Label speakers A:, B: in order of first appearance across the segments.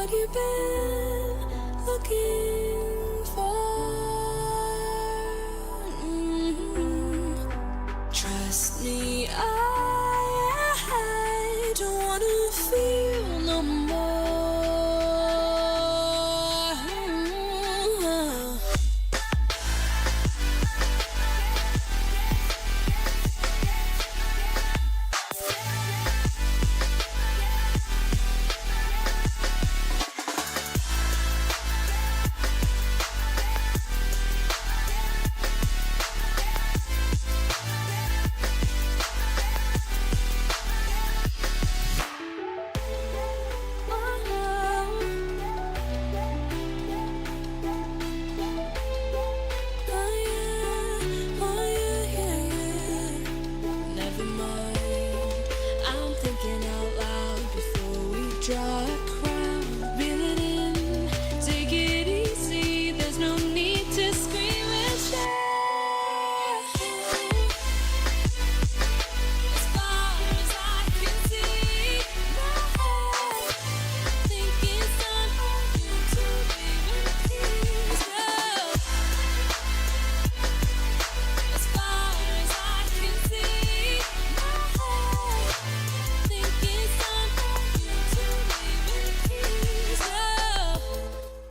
A: what you've been looking for. Trust me, I don't wanna feel no more.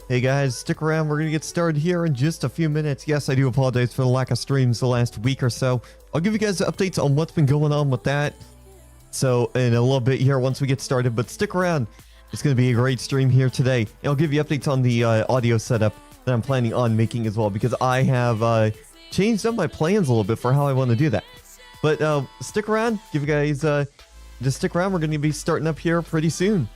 B: Hey guys, stick around. We're going to get started here in just a few minutes. Yes, I do apologize for the lack of streams the last week or so. I'll give you guys updates on what's been going on with that. So, in a little bit here once we get started, but stick around. It's going to be a great stream here today. And I'll give you updates on the audio setup that I'm planning on making as well, because I have changed up my plans a little bit for how I want to do that. But stick around. Give you guys, just stick around. We're going to be starting up here pretty soon.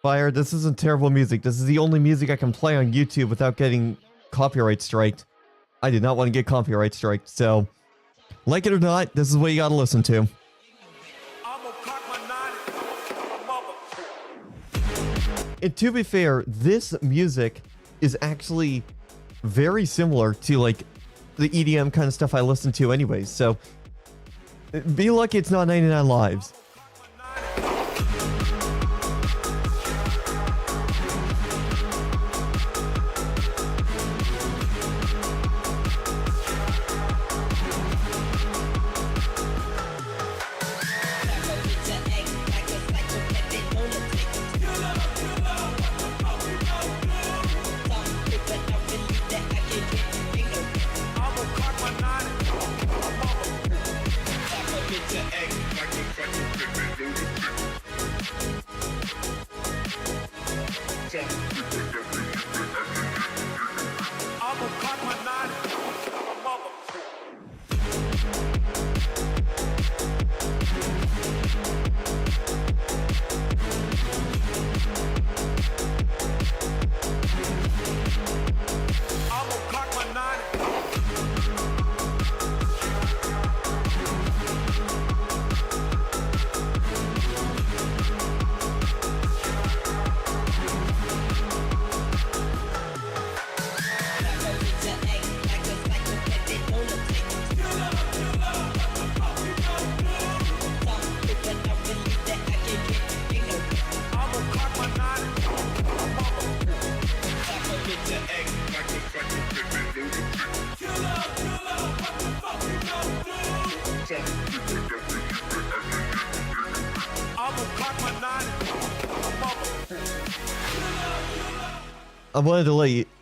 B: Fire, this isn't terrible music. This is the only music I can play on YouTube without getting copyright striked. I did not want to get copyright striked, so like it or not, this is what you gotta listen to. And to be fair, this music is actually very similar to like the EDM kind of stuff I listen to anyways, so be lucky it's not 99 Lives.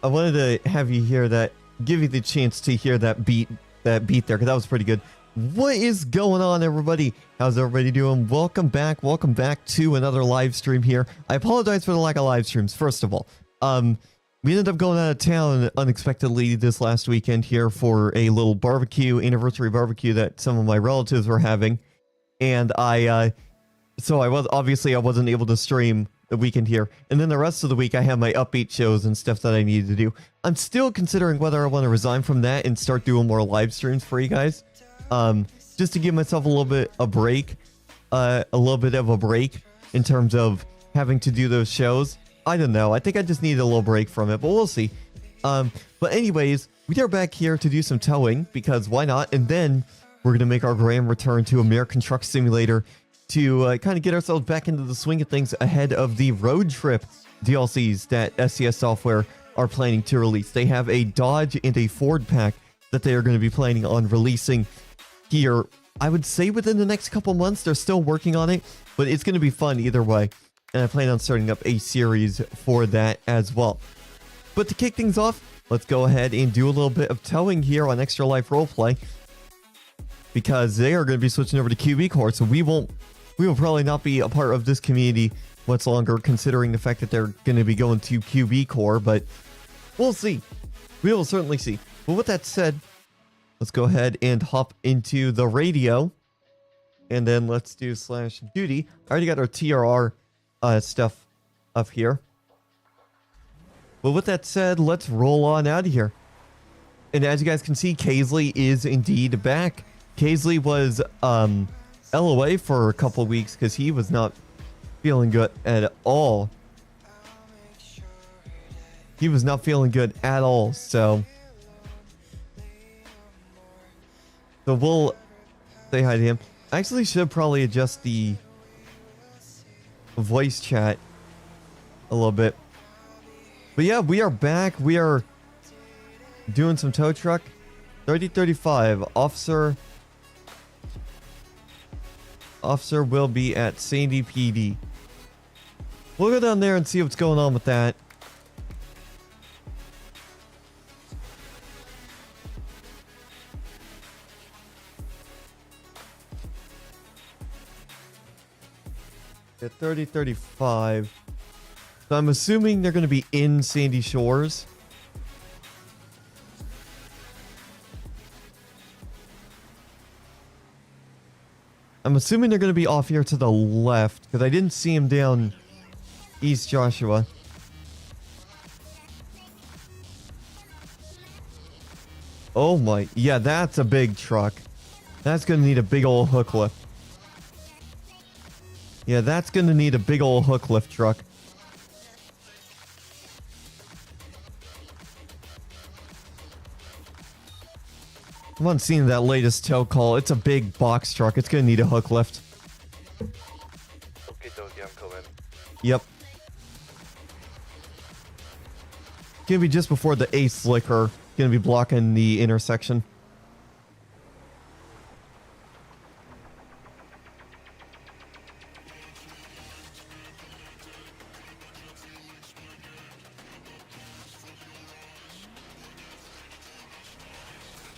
B: I wanted to have you hear that, give you the chance to hear that beat there, because that was pretty good. What is going on, everybody? How's everybody doing? Welcome back to another live stream here. I apologize for the lack of live streams, first of all. We ended up going out of town unexpectedly this last weekend here for a little barbecue, anniversary barbecue that some of my relatives were having. And I So I wasn't able to stream the weekend here. And then the rest of the week I have my upbeat shows and stuff that I needed to do. I'm still considering whether I want to resign from that and start doing more live streams for you guys. Just to give myself a little bit of a break in terms of having to do those shows. I don't know. I think I just need a little break from it, but we'll see. But anyways, we are back here to do some towing because why not? And then we're going to make our grand return to American Truck Simulator to kind of get ourselves back into the swing of things ahead of the road trip DLCs that SCS Software are planning to release. They have a Dodge and a Ford pack that they are going to be planning on releasing here, I would say within the next couple months. They're still working on it, but it's going to be fun either way. And I plan on starting up a series for that as well. But to kick things off, let's go ahead and do a little bit of towing here on Extra Life Roleplay, because they are going to be switching over to QB Core, so we will probably not be a part of this community much longer, considering the fact that they're going to be going to QB Core, but we'll see. We will certainly see. But with that said, let's go ahead and hop into the radio, and then let's do /duty. I already got our TRR stuff up here. But with that said, let's roll on out of here. And as you guys can see, Kaisley is indeed back. Kaisley was LOA for a couple weeks because he was not feeling good at all. He was not feeling good at all, so we'll say hi to him. I actually should probably adjust the voice chat a little bit. But yeah, we are back. We are doing some tow truck. 3035. Officer will be at Sandy PD. We'll go down there and see what's going on with that. At 3035. So I'm assuming they're going to be in Sandy Shores. I'm assuming they're going to be off here to the left, because I didn't see him down East Joshua. Oh my, yeah, that's a big truck. That's going to need a big old hook lift. Yeah, that's going to need a big old hook lift truck. I'm on seeing that latest tow call. It's a big box truck. It's going to need a hook lift.
C: Okay, Doki, I'm coming.
B: Yep. Gonna be just before the Ace Slicker. Gonna be blocking the intersection.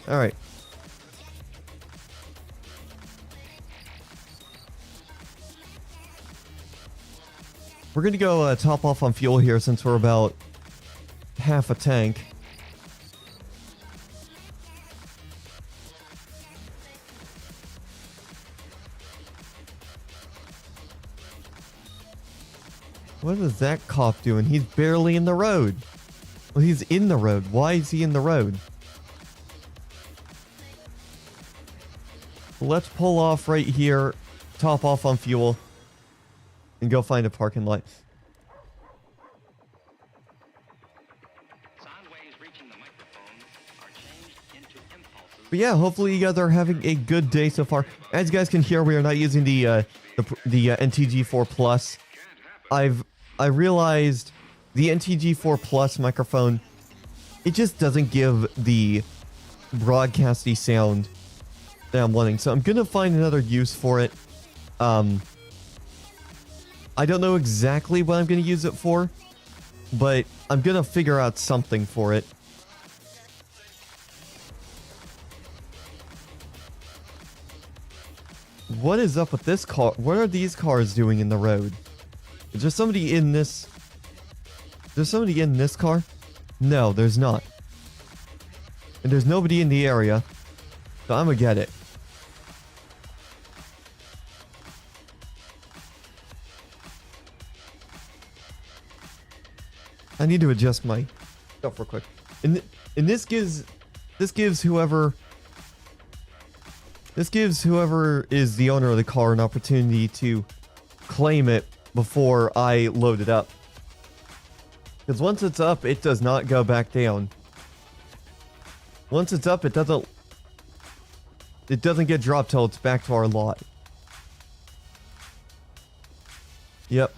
B: All right. We're going to go top off on fuel here since we're about half a tank. What is that cop doing? He's barely in the road. Well, he's in the road. Why is he in the road? Let's pull off right here, top off on fuel, and go find a parking lot. But yeah, hopefully you guys are having a good day so far. As you guys can hear, we are not using the NTG4 Plus. I realized the NTG4 Plus microphone, it just doesn't give the broadcasty sound that I'm wanting. So I'm gonna find another use for it. I don't know exactly what I'm gonna use it for, but I'm gonna figure out something for it. What is up with this car? What are these cars doing in the road? Is there somebody in this? There's somebody in this car? No, there's not. And there's nobody in the area. So I'm gonna get it. I need to adjust my stuff real quick. And this gives whoever is the owner of the car an opportunity to claim it before I load it up. Because once it's up, it does not go back down. Once it's up, it doesn't get dropped till it's back to our lot. Yep.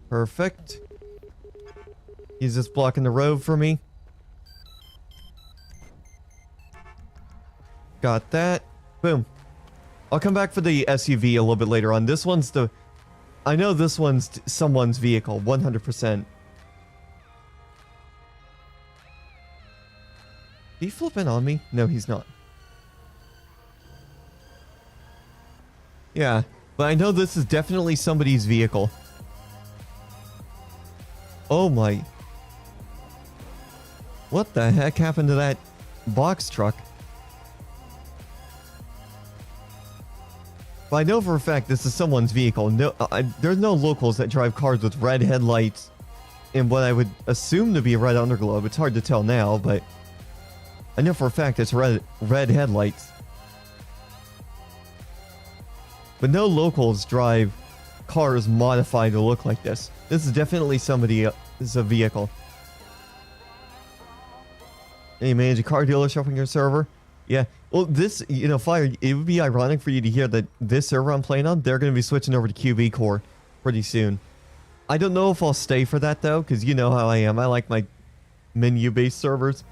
B: Perfect. He's just blocking the road for me. Got that. Boom. I'll come back for the SUV a little bit later on. This one's the... I know this one's someone's vehicle, 100%. He flipping on me? No, he's not. Yeah, but I know this is definitely somebody's vehicle. Oh my... What the heck happened to that box truck? But I know for a fact this is someone's vehicle. No, there's no locals that drive cars with red headlights and what I would assume to be a red underglow. It's hard to tell now, but I know for a fact it's red headlights. But no locals drive cars modified to look like this. This is definitely somebody. This is a vehicle. And you manage a car dealership on your server? Yeah. Well, this, Fire, it would be ironic for you to hear that this server I'm playing on, they're going to be switching over to QB Core pretty soon. I don't know if I'll stay for that, though, because you know how I am. I like my menu-based servers.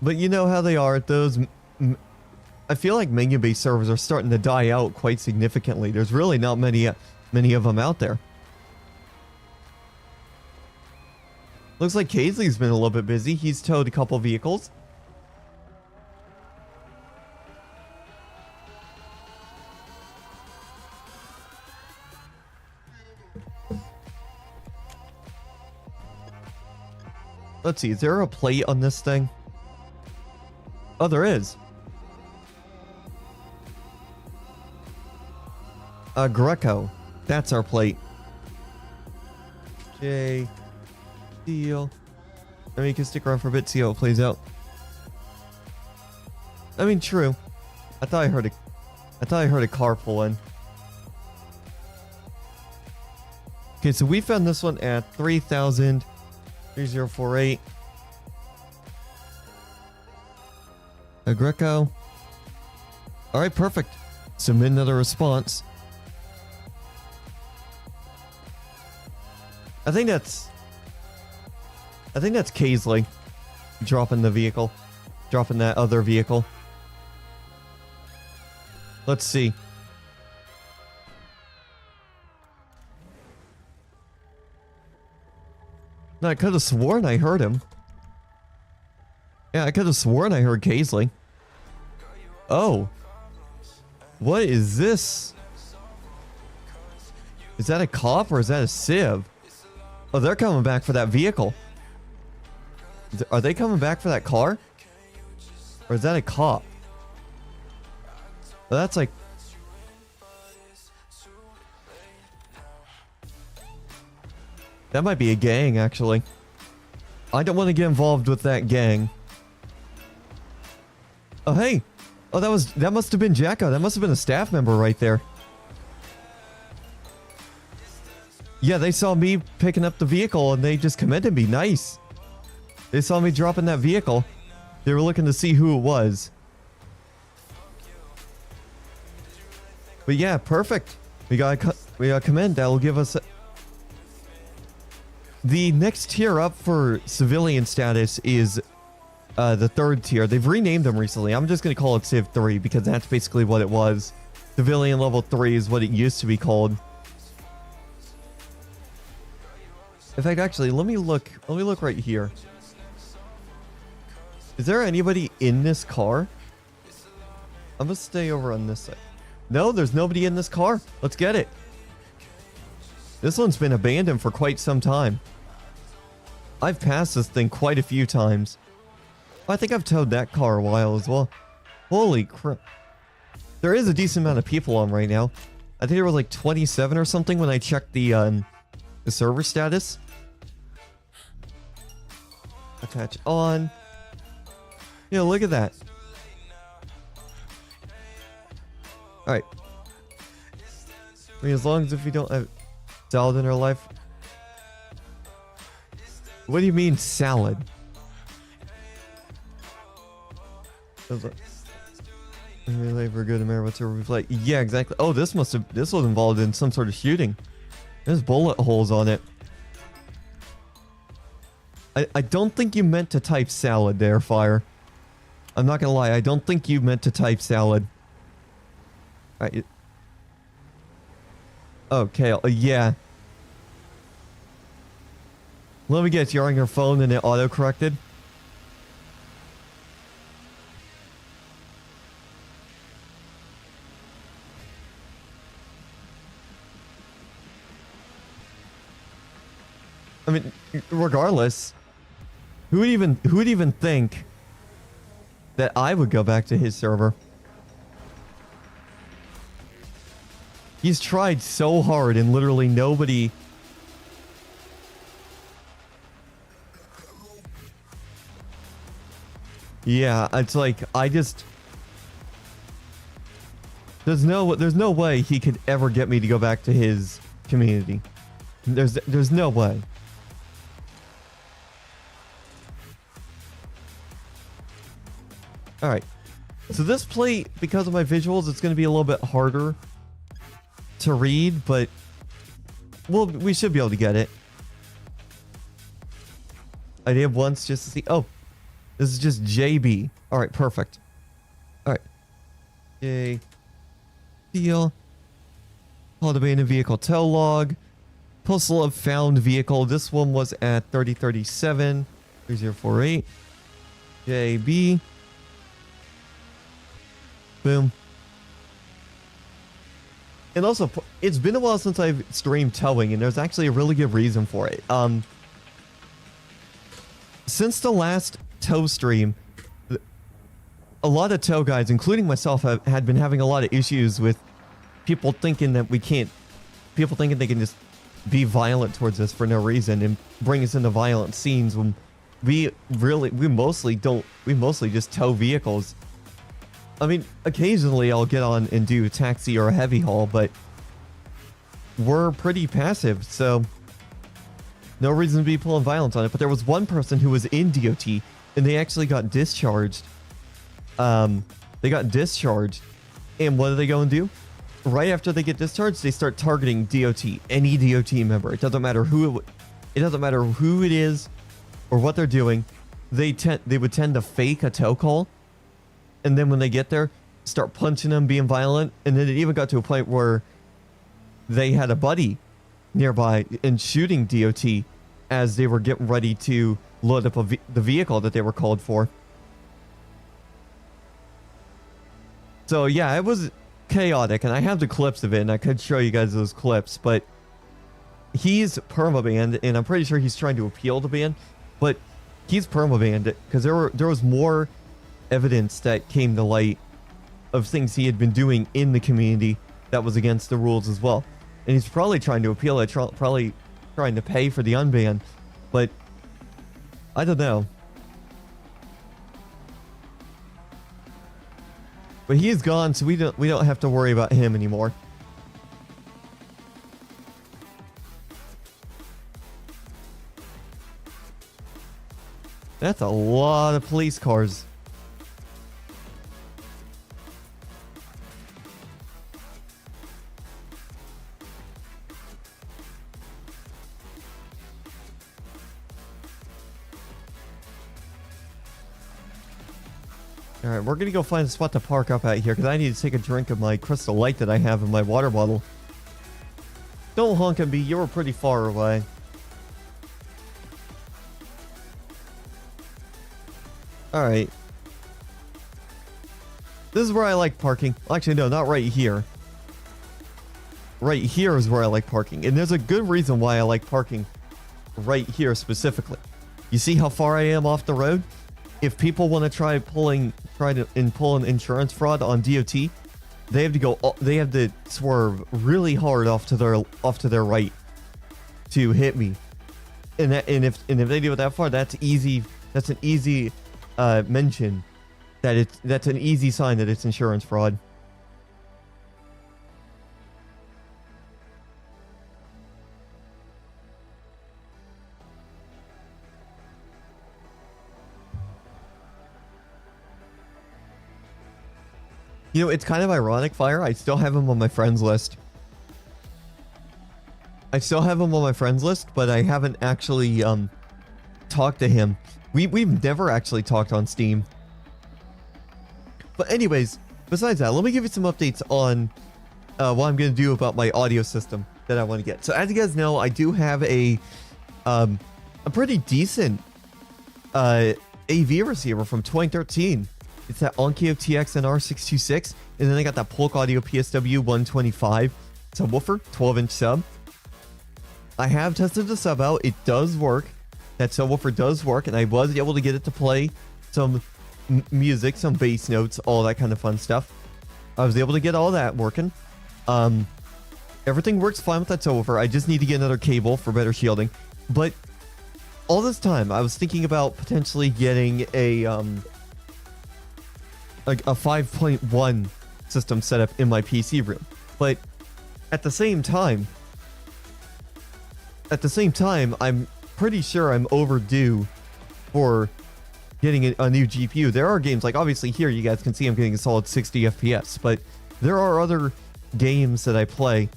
B: But you know how they are. Those... I feel like menu-based servers are starting to die out quite significantly. There's really not many of them out there. Looks like Kaisley's been a little bit busy. He's towed a couple vehicles. Let's see, is there a plate on this thing? Oh, there is. Greco. That's our plate. J. Deal. I mean, you can stick around for a bit, see how it plays out. I mean, true. I thought I heard a car pull in. Okay, so we found this one at 3048. A Greco. All right, perfect. Submit another response. I think that's Kaisley dropping the vehicle. Dropping that other vehicle. Let's see. No, I could have sworn I heard him. Yeah, I could have sworn I heard Kaisley. Oh. What is this? Is that a cop or is that a civ? Oh, they're coming back for that vehicle. Are they coming back for that car? Or is that a cop? Well, that's like... That might be a gang, actually. I don't want to get involved with that gang. Oh, hey! Oh, that must have been Jacko. That must have been a staff member right there. Yeah, they saw me picking up the vehicle and they just commended me. Nice. They saw me dropping that vehicle. They were looking to see who it was. But yeah, perfect. We got a commend that will give us... The next tier up for civilian status is the third tier. They've renamed them recently. I'm just going to call it Civ 3 because that's basically what it was. Civilian level 3 is what it used to be called. In fact, actually, let me look right here. Is there anybody in this car? I'm gonna stay over on this side. No, there's nobody in this car. Let's get it. This one's been abandoned for quite some time. I've passed this thing quite a few times. I think I've towed that car a while as well. Holy crap. there is a decent amount of people on right now. I think there was like 27 or something when I checked the server status. Attach on. Yeah, look at that. Alright. I mean, as long as if we don't have salad in our life. What do you mean salad? Relay for good America to reflect. Yeah, exactly. Oh, this was involved in some sort of shooting. There's bullet holes on it. I don't think you meant to type salad there, Fire. I'm not gonna lie, I don't think you meant to type salad. Alright. Okay, yeah. Let me guess, you're on your phone and it auto-corrected? I mean, regardless, who would even think that I would go back to his server? He's tried so hard and literally nobody... Yeah, it's like, I just... There's no way he could ever get me to go back to his community. There's no way. Alright. So this plate, because of my visuals, it's going to be a little bit harder to read, but we should be able to get it. I did once just to see. Oh, this is just JB. Alright, perfect. Alright. J. Deal. Called abandoned vehicle tow log. Postal of found vehicle. This one was at 3037 3048. JB. Boom. And also, it's been a while since I've streamed towing, and there's actually a really good reason for it. Since the last tow stream, a lot of tow guys, including myself, had been having a lot of issues with people thinking that we can't... People thinking they can just be violent towards us for no reason and bring us into violent scenes when we mostly just tow vehicles. I mean, occasionally I'll get on and do a taxi or a heavy haul, but we're pretty passive, so no reason to be pulling violence on it. But there was one person who was in DOT, and they actually got discharged. They got discharged, and what do they go and do? Right after they get discharged, they start targeting DOT, any DOT member. It doesn't matter who it is or what they're doing. They would tend to fake a tow call. And then when they get there, start punching them, being violent. And then it even got to a point where they had a buddy nearby and shooting DOT as they were getting ready to load up the vehicle that they were called for. So yeah, it was chaotic. And I have the clips of it, and I could show you guys those clips. But he's permabanned, and I'm pretty sure he's trying to appeal the ban. But he's permabanned because there was more evidence that came to light of things he had been doing in the community that was against the rules as well. And he's probably trying to appeal it, probably trying to pay for the unban, but I don't know. But he is gone, so we don't have to worry about him anymore. That's a lot of police cars. Alright, we're gonna go find a spot to park up out here because I need to take a drink of my Crystal Light that I have in my water bottle. Don't honk at me, you were pretty far away. Alright. This is where I like parking. Actually, no, not right here. Right here is where I like parking. And there's a good reason why I like parking right here specifically. You see how far I am off the road? If people want to try to pull an insurance fraud on DOT, they have to they have to swerve really hard off to their right to hit me. And if they do it that far, that's easy. That's an easy mention that that's an easy sign that it's insurance fraud. You know, it's kind of ironic, Fire. I still have him on my friends list. But I haven't actually talked to him. We've never actually talked on Steam. But anyways, besides that, let me give you some updates on what I'm going to do about my audio system that I want to get. So as you guys know, I do have a pretty decent AV receiver from 2013. It's that Onkyo TX-NR626, and then I got that Polk Audio PSW 125 subwoofer, 12-inch sub. I have tested the sub out. It does work. That subwoofer does work, and I was able to get it to play some music, some bass notes, all that kind of fun stuff. I was able to get all that working. Everything works fine with that subwoofer. I just need to get another cable for better shielding. But all this time, I was thinking about potentially getting a like a 5.1 system set up in my PC room. But at the same time, I'm pretty sure I'm overdue for getting a new GPU. There are games, like obviously here you guys can see I'm getting a solid 60 FPS, but there are other games that I play,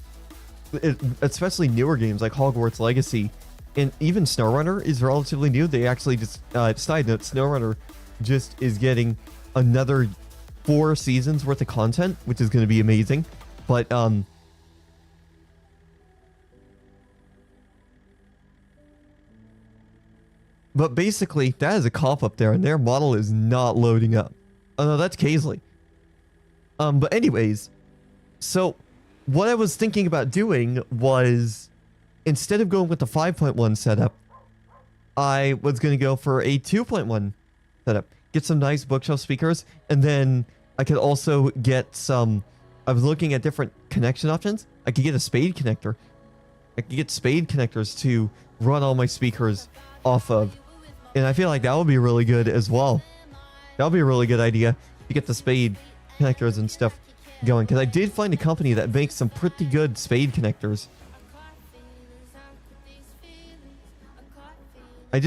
B: especially newer games like Hogwarts Legacy, and even SnowRunner is relatively new. They actually just, side note, SnowRunner just is getting another 4 seasons worth of content, which is going to be amazing. But basically that is a cop up there, and their model is not loading up. Oh no, that's Kaisley. But anyways, so what I was thinking about doing was, instead of going with the 5.1 setup, I was going to go for a 2.1 setup. Get some nice bookshelf speakers, and then I could also get some... I was looking at different connection options. I could get a Spade connector. I could get Spade connectors to run all my speakers off of. And I feel like that would be really good as well. That would be a really good idea to get the Spade connectors and stuff going. Because I did find a company that makes some pretty good Spade connectors. I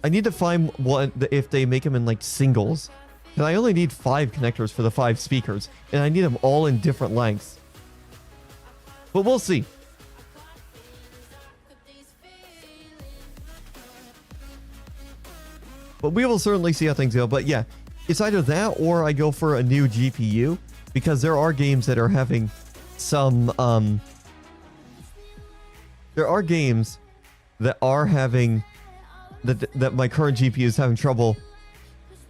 B: need to find one if they make them in like singles. And I only need 5 connectors for the 5 speakers, and I need them all in different lengths. But we'll see. But we will certainly see how things go. But yeah, it's either that or I go for a new GPU, because there are games that are having some there are games that are having that my current GPU is having trouble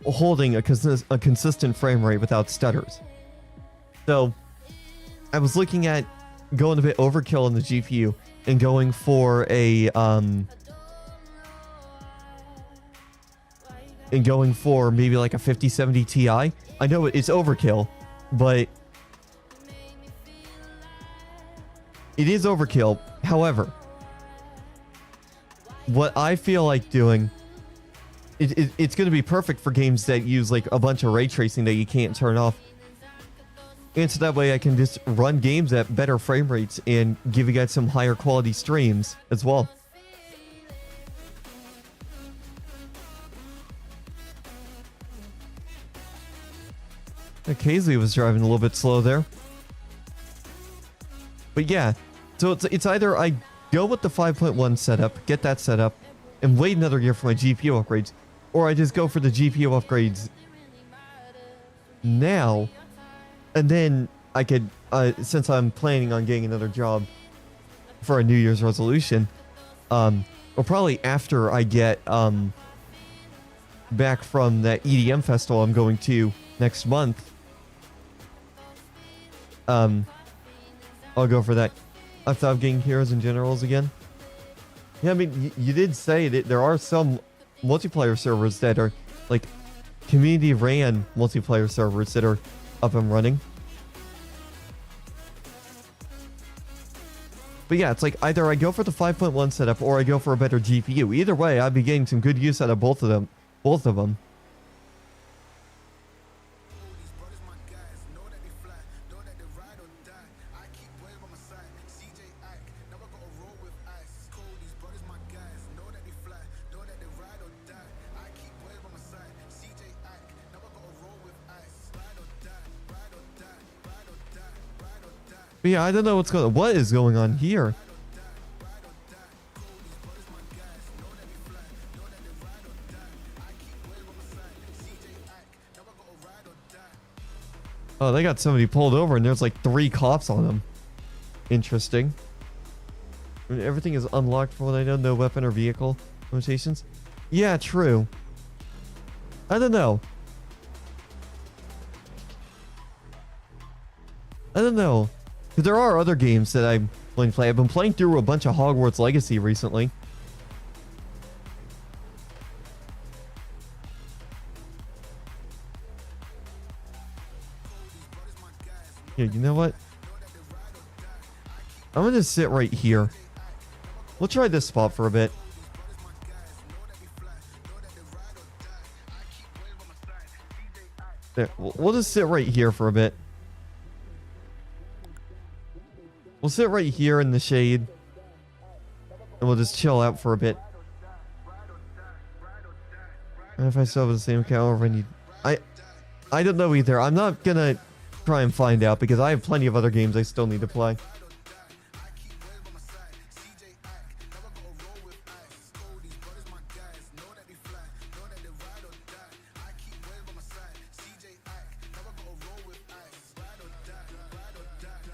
B: holding a consistent frame rate without stutters. So I was looking at going a bit overkill on the GPU and going for a maybe like a 5070 Ti. I know it's overkill, but it is overkill. However, what I feel like doing, it's going to be perfect for games that use like a bunch of ray tracing that you can't turn off. And so that way I can just run games at better frame rates and give you guys some higher quality streams as well. Kaisley was driving a little bit slow there. But yeah, so it's either I go with the 5.1 setup, get that set up, and wait another year for my GPU upgrades, or I just go for the GPU upgrades now, and then I could, since I'm planning on getting another job for a New Year's resolution, or probably after I get back from that EDM festival I'm going to next month, I'll go for that. I thought of getting Heroes and Generals again. Yeah, I mean, you did say that there are some multiplayer servers that are like community ran multiplayer servers that are up and running. But yeah, it's like either I go for the 5.1 setup or I go for a better GPU. Either way, I'd be getting some good use out of both of them. Both of them. But yeah, I don't know what is going on here. Oh, they got somebody pulled over and there's like 3 cops on them. Interesting. I mean, everything is unlocked for what I know. No weapon or vehicle limitations. Yeah, true. I don't know. I don't know. Because there are other games that I'm going to play. I've been playing through a bunch of Hogwarts Legacy recently. Yeah, you know what? I'm going to sit right here. We'll try this spot for a bit. There, we'll just sit right here for a bit. We'll sit right here in the shade. And we'll just chill out for a bit. And if I still have the same account or if I need... I don't know either. I'm not gonna try and find out because I have plenty of other games I still need to play.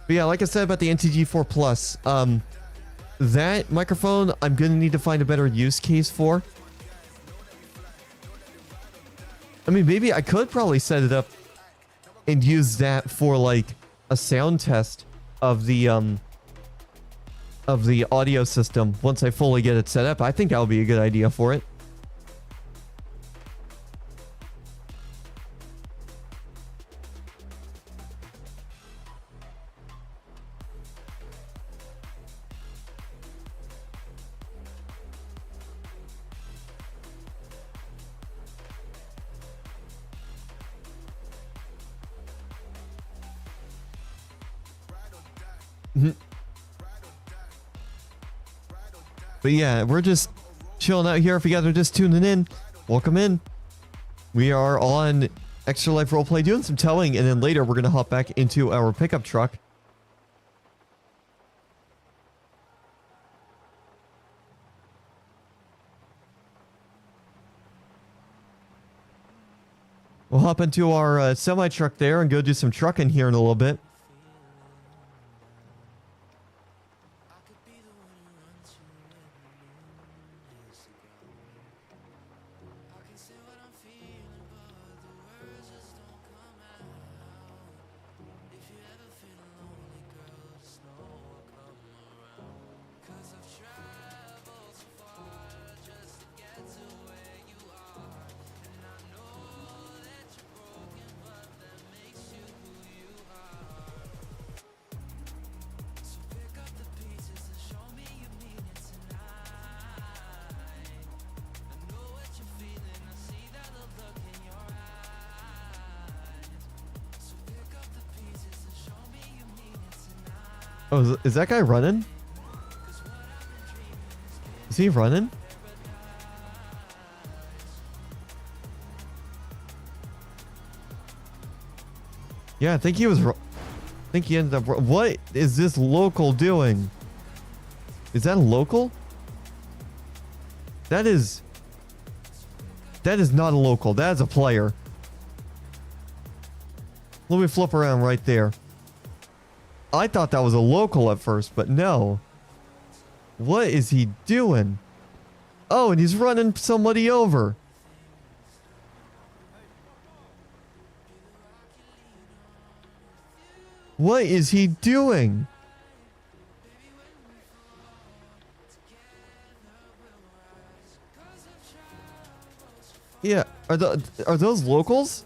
B: But yeah, like I said about the NTG4 Plus, that microphone I'm going to need to find a better use case for. I mean, maybe I could probably set it up and use that for like a sound test of the audio system once I fully get it set up. I think that would be a good idea for it. But yeah, we're just chilling out here. If you guys are just tuning in, welcome in. We are on Extra Life Roleplay doing some towing, and then later we're going to hop back into our pickup truck. We'll hop into our semi-truck there and go do some trucking here in a little bit. Oh, is that guy running? Is he running? Yeah, I think he was... I think he ended up... What is this local doing? Is that a local? That is not a local. That is a player. Let me flip around right there. I thought that was a local at first, but no. What is he doing? Oh, and he's running somebody over. What is he doing? Yeah, are those locals?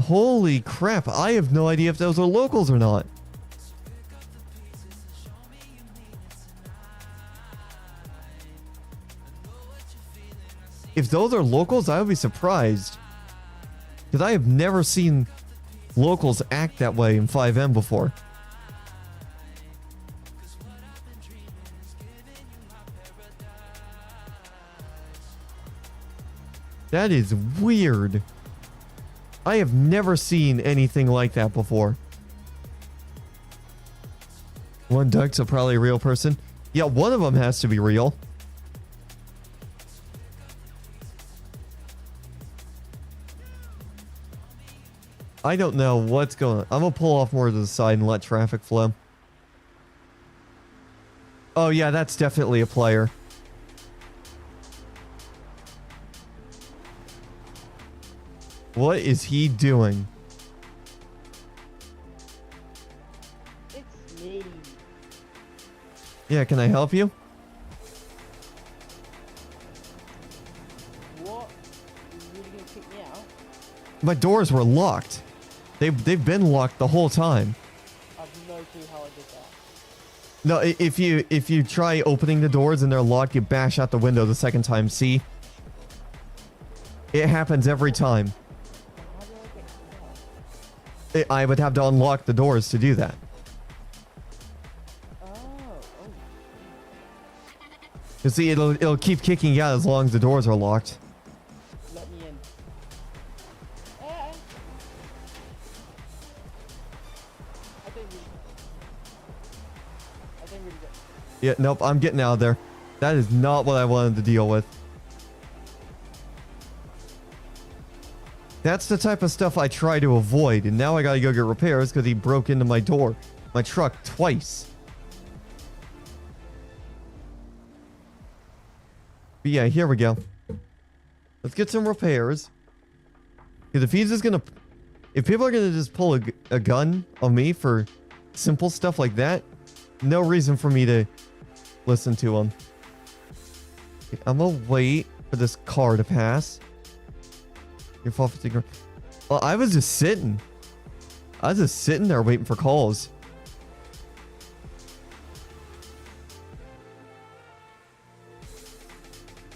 B: Holy crap, I have no idea if those are locals or not. If those are locals, I would be surprised. Because I have never seen locals act that way in 5M before. That is weird. I have never seen anything like that before. One duck's probably a real person. Yeah, one of them has to be real. I don't know what's going on. I'm gonna pull off more to the side and let traffic flow. Oh yeah, that's definitely a player. What is he doing?
C: It's me.
B: Yeah, can I help you?
C: What? You really gonna kick me out?
B: My doors were locked. They've been locked the whole time.
C: I have no clue how I did that.
B: No, if you try opening the doors and they're locked, you bash out the window the second time. See? It happens every time.
C: How do I get out?
B: I would have to unlock the doors to do that.
C: Oh.
B: You see, it'll keep kicking you out as long as the doors are locked.
C: Let me in. I didn't really get.
B: Yeah, nope, I'm getting out of there. That is not what I wanted to deal with. That's the type of stuff I try to avoid, and now I gotta go get repairs because he broke into my door, my truck, twice. But yeah, here we go. Let's get some repairs. Because if he's just gonna... If people are gonna just pull a gun on me for simple stuff like that, no reason for me to listen to him. Okay, I'm gonna wait for this car to pass. Your fault for taking... Well, I was just sitting. I was just sitting there waiting for calls.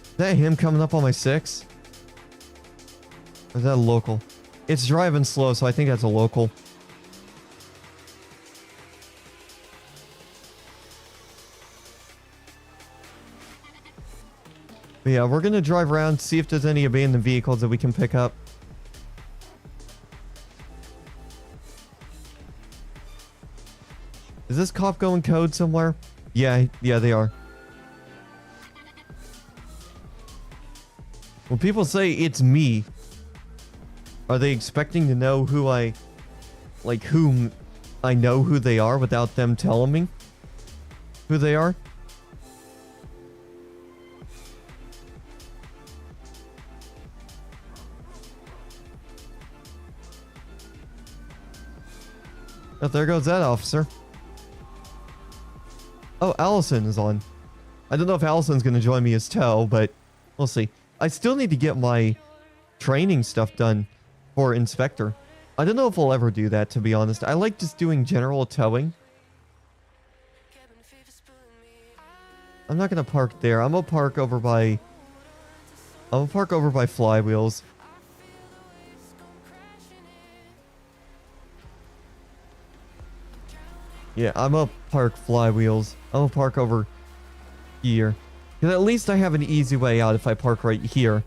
B: Is that him coming up on my 6? Or is that a local? It's driving slow, so I think that's a local. But yeah, we're gonna drive around, see if there's any abandoned vehicles that we can pick up. Is this cop going code somewhere? Yeah, they are. When people say it's me, are they expecting to know who I... Like, whom I know who they are without them telling me who they are? Oh, there goes that officer. Oh, Allison is on. I don't know if Allison's going to join me as tow, but we'll see. I still need to get my training stuff done for Inspector. I don't know if I'll ever do that, to be honest. I like just doing general towing. I'm not going to park there. I'm going to park over by... I'm going to park over by Flywheels. Yeah, I'm gonna park Flywheels. I'm gonna park over here. Because at least I have an easy way out if I park right here.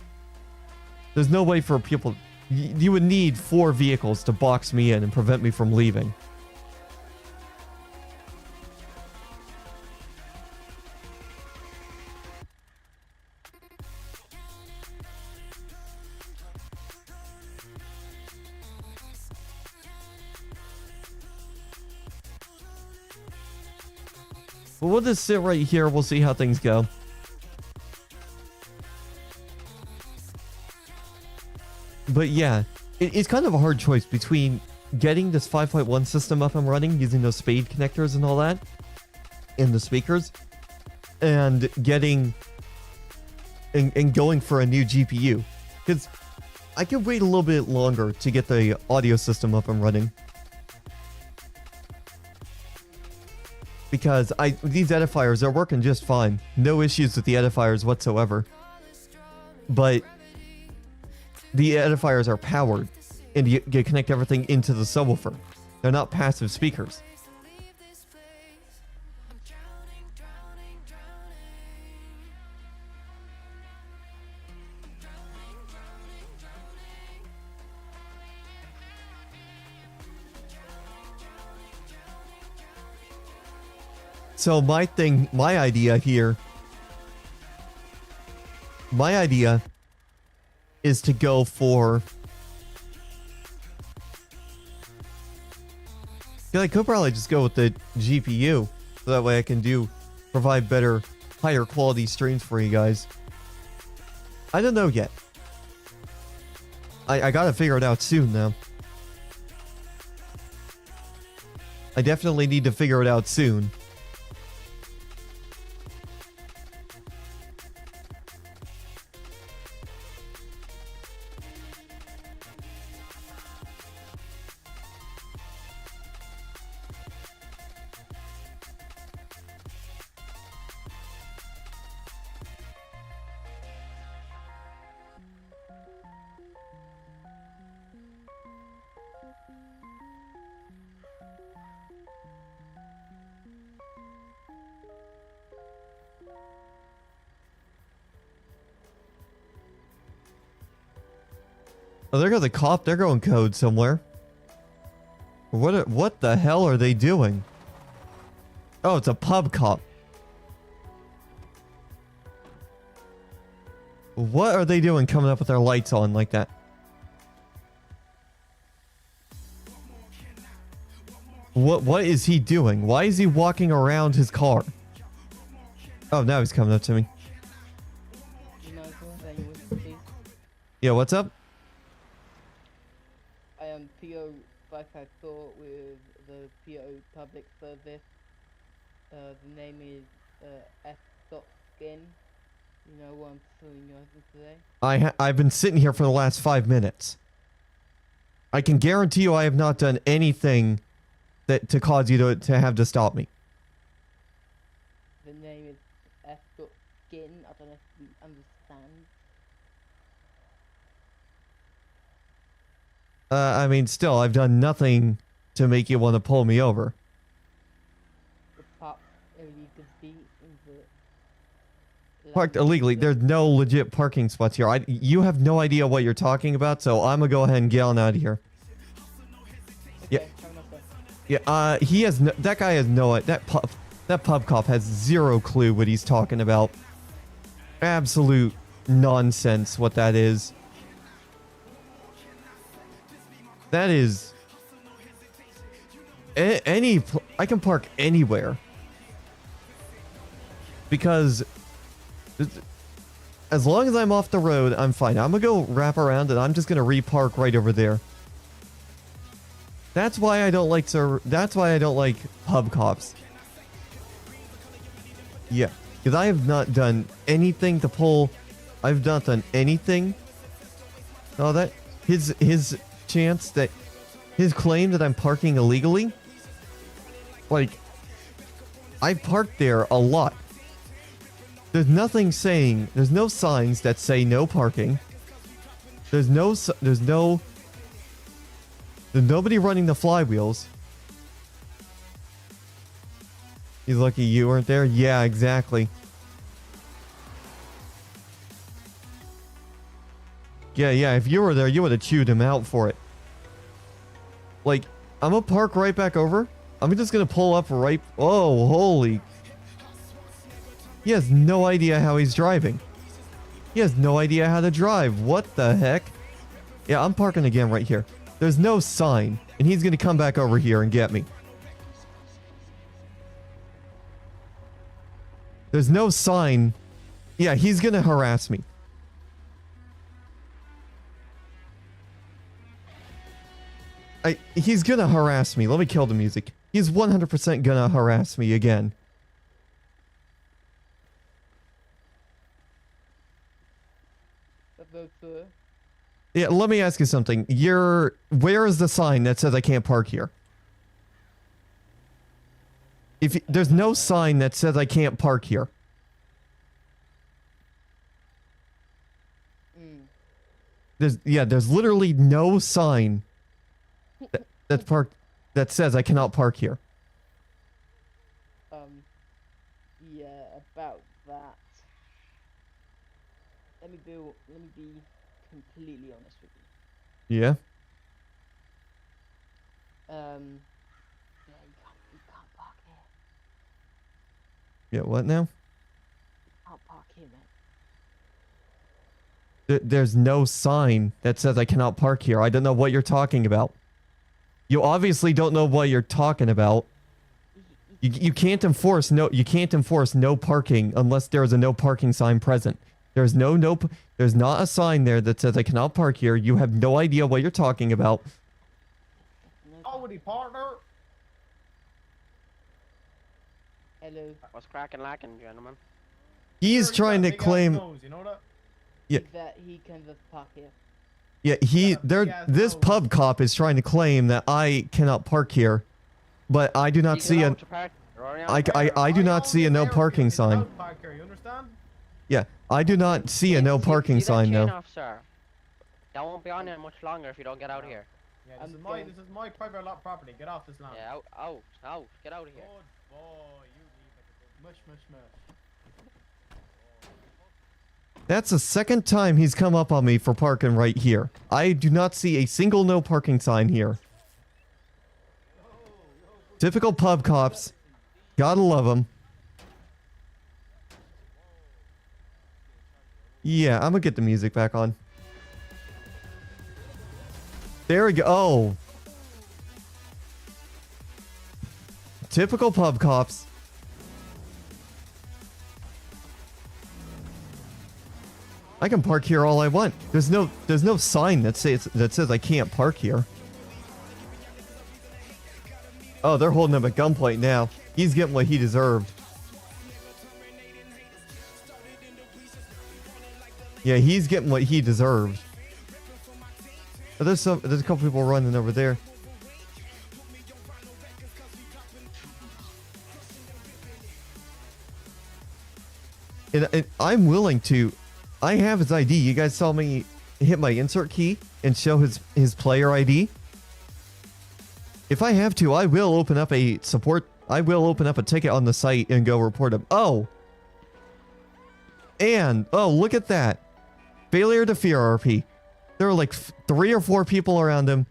B: There's no way for people... You would need 4 vehicles to box me in and prevent me from leaving. But we'll just sit right here. We'll see how things go. But yeah, it's kind of a hard choice between getting this 5.1 system up and running using those spade connectors and all that in the speakers, and getting and going for a new GPU. Because I could wait a little bit longer to get the audio system up and running. Because these edifiers are working just fine. No issues with the edifiers whatsoever. But the edifiers are powered, and you connect everything into the subwoofer. They're not passive speakers. So my idea is to go for... Yeah, I could probably just go with the GPU, so that way I can provide better, higher quality streams for you guys. I don't know yet. I gotta figure it out soon now. I definitely need to figure it out soon. Oh, there goes the cop. They're going code somewhere. What the hell are they doing? Oh, it's a pub cop. What are they doing coming up with their lights on like that? What is he doing? Why is he walking around his car? Oh, now he's coming up to me. Yeah, what's up?
D: I am PO 554 with the PO Public Service. The name is F.Skin. You know what I'm pursuing yours today?
B: I've been sitting here for the last 5 minutes. I can guarantee you I have not done anything to cause you to have to stop me.
D: The name is F.Skin. I don't know if you understand.
B: I mean, still, I've done nothing to make you want to pull me over.
D: The park area you can see in the...
B: Parked illegally. There's no legit parking spots here. You have no idea what you're talking about, so I'm gonna go ahead and get on out of here. Yeah. Yeah, he has no, that guy has no, that pub cop has zero clue what he's talking about. Absolute nonsense what that is. That is I can park anywhere. Because as long as I'm off the road, I'm fine. I'm gonna go wrap around and I'm just gonna repark right over there. That's why I don't like pub cops. Yeah, because I have not done anything to pull. I've not done anything. Oh, that his chance that his claim that I'm parking illegally. Like, I parked there a lot. There's nothing saying. There's no signs that say no parking. There's nobody running the flywheels. He's lucky you weren't there. Yeah, exactly. Yeah, if you were there, you would have chewed him out for it. Like, I'm gonna park right back over. I'm just gonna pull up right... Oh, holy... He has no idea how he's driving. He has no idea how to drive. What the heck? Yeah, I'm parking again right here. There's no sign, and he's gonna come back over here and get me. There's no sign. Yeah, he's gonna harass me. He's gonna harass me. Let me kill the music. He's 100% gonna harass me again.
D: Hello, sir.
B: Yeah, let me ask you something. Where is the sign that says I can't park here? There's no sign that says I can't park here. There's literally no sign that says I cannot park here.
D: Yeah, about that. Let me be completely honest with you.
B: Yeah.
D: Yeah, you can't park here.
B: Yeah, what now?
D: You can't park here, man.
B: There's no sign that says I cannot park here. I don't know what you're talking about. You obviously don't know what you're talking about. You can't enforce no parking unless there is a no parking sign present. There's there's not a sign there that says I cannot park here. You have no idea what you're talking about.
C: Howdy, partner.
D: Hello.
E: What's cracking lacking, gentlemen?
B: He's
C: Sure, you
B: trying
C: got a
B: to
C: big-ass
B: claim
C: nose, you know that?
B: Yeah.
D: Is that he can just park here?
B: This pub cop is trying to claim that I cannot park here, but I do not see a I do not see a no parking sign.
C: Park here, you understand?
B: Yeah, I do not see a no parking sign though.
E: Officer? That won't be on there much longer if you don't get out of here.
C: Yeah, this is my private lot property. Get off this land.
E: Yeah, out, get out of here.
C: Good boy, you leave like a good mush.
B: That's the second time he's come up on me for parking right here. I do not see a single no parking sign here. Typical pub cops. Gotta love them. Yeah, I'm gonna get the music back on. There we go. Oh. Typical pub cops. I can park here all I want. There's no sign that says I can't park here. Oh, they're holding him at gunpoint now. He's getting what he deserved. Yeah, he's getting what he deserved. Oh, there's a couple people running over there. And I'm willing to. I have his ID. You guys saw me hit my insert key and show his player ID. If I have to, I will open up a ticket on the site and go report him. Oh. And, oh, look at that. Failure to fear RP. There were like 3 or 4 people around him.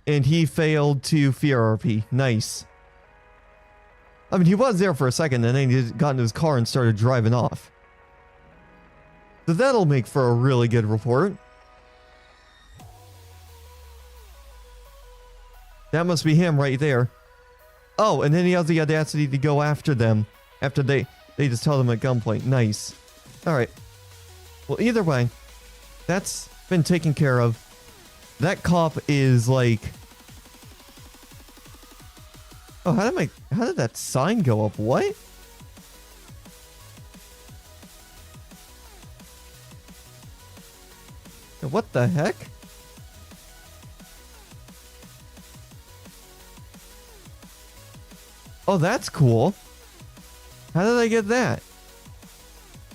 B: And he failed to fear RP. Nice. I mean, he was there for a second, and then he just got into his car and started driving off. So that'll make for a really good report. That must be him right there. Oh, and then he has the audacity to go after them after they just tell them at gunpoint. Nice. Alright. Well, either way, that's been taken care of. That cop is like... Oh, how did that sign go up? What? What the heck? Oh, that's cool. How did I get that?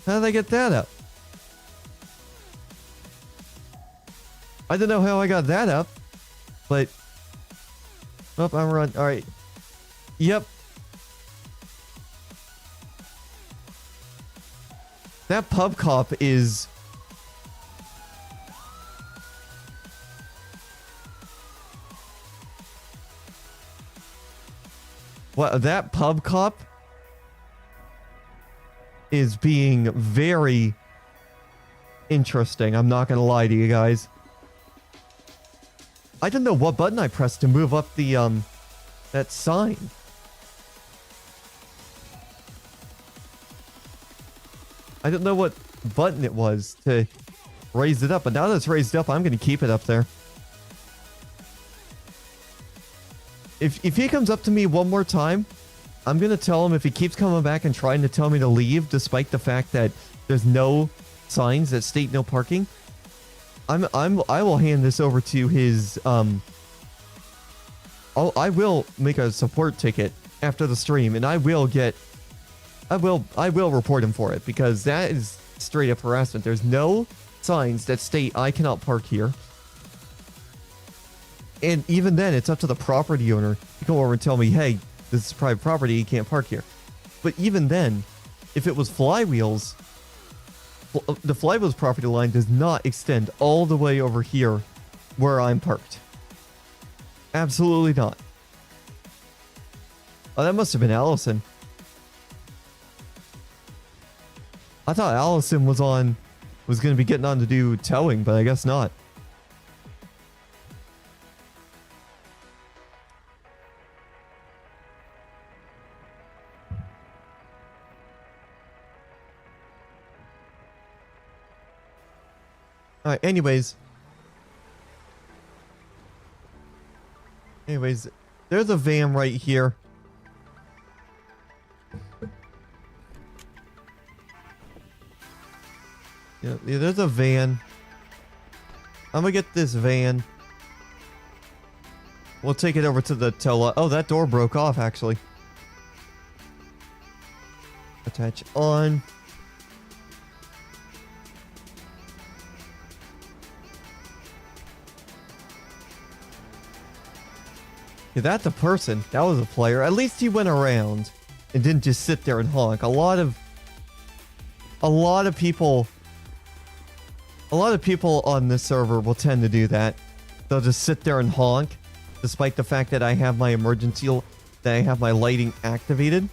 B: How did I get that up? I don't know how I got that up, but... Oh, I'm run. Alright. Yep. That pub cop is... What, that pub cop is being very interesting. I'm not gonna lie to you guys. I don't know what button I pressed to move up the, that sign. I don't know what button it was to raise it up, but now that it's raised up, I'm gonna keep it up there. If he comes up to me one more time, I'm gonna tell him if he keeps coming back and trying to tell me to leave, despite the fact that there's no signs that state no parking, I will hand this over to his I will make a support ticket after the stream, and I will report him for it, because that is straight up harassment. There's no signs that state I cannot park here. And even then, it's up to the property owner to come over and tell me, hey, this is private property, you can't park here. But even then, if it was Flywheels, the Flywheels property line does not extend all the way over here where I'm parked. Absolutely not. Oh, that must have been Allison. I thought Allison was going to be getting on to do towing, but I guess not. Alright, anyways, there's a van right here. Yeah, there's a van. I'm gonna get this van. We'll take it over to the tow lot. Oh, that door broke off, actually. Attach on. Yeah, that's a person. That was a player. At least he went around and didn't just sit there and honk. A lot of people on this server will tend to do that. They'll just sit there and honk, despite the fact that I have my that I have my lighting activated.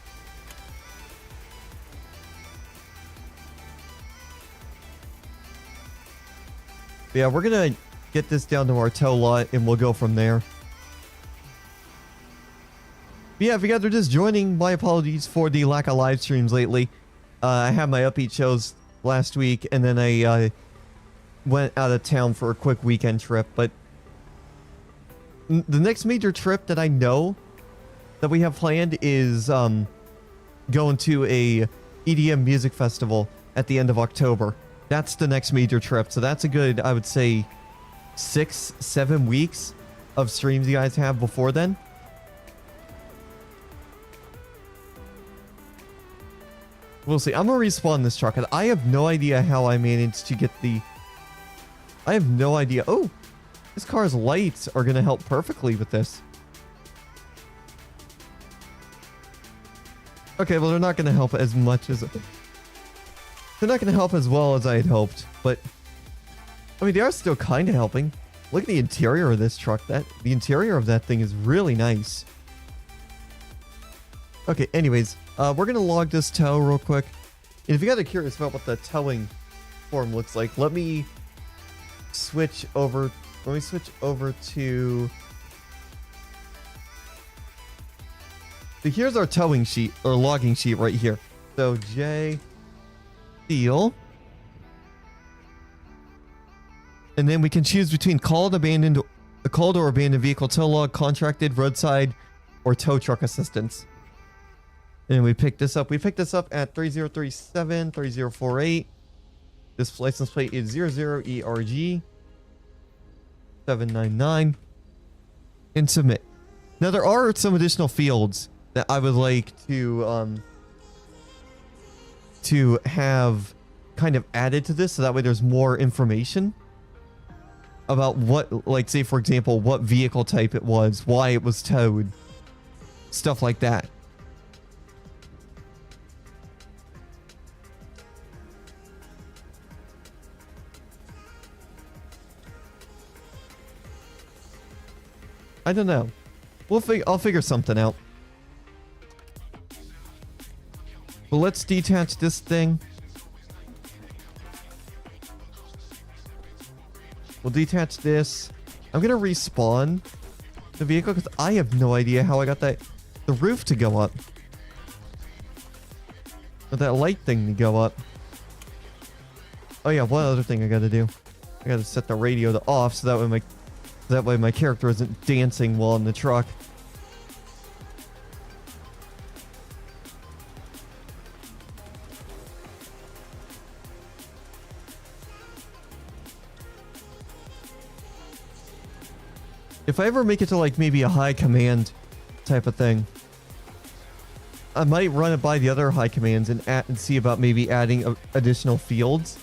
B: But yeah, we're gonna get this down to our tow lot and we'll go from there. But yeah, if you guys are just joining, my apologies for the lack of live streams lately. I had my upbeat shows last week, and then I went out of town for a quick weekend trip. But the next major trip that I know that we have planned is going to a EDM music festival at the end of October. That's the next major trip. So that's a good, I would say, 6-7 weeks of streams you guys have before then. We'll see. I'm gonna respawn this truck, and I have no idea how I managed to get the... I have no idea. Oh! This car's lights are gonna help perfectly with this. Okay, well, they're not gonna help as much as... They're not gonna help as well as I had hoped, but... I mean, they are still kind of helping. Look at the interior of this truck. The interior of that thing is really nice. Okay, anyways, we're gonna log this tow real quick. And if you guys are curious about what the towing form looks like, let me switch over. Let me switch over to. So here's our towing sheet or logging sheet right here. So J Steel. And then we can choose between called or abandoned vehicle tow log, contracted, roadside, or tow truck assistance. And we picked this up. We picked this up at 3037 3048. This license plate is 00ERG 799. And submit. Now there are some additional fields that I would like to have kind of added to this, so that way there's more information about what, like, say for example, what vehicle type it was, why it was towed, stuff like that. I don't know. I'll figure something out. Well, let's detach this thing. We'll detach this. I'm gonna respawn the vehicle because I have no idea how I got the roof to go up. Or that light thing to go up. Oh yeah, one other thing I gotta do. I gotta set the radio to off so that way my character isn't dancing while in the truck. if I ever make it to like maybe a high command type of thing, I might run it by the other high commands and see about maybe adding additional fields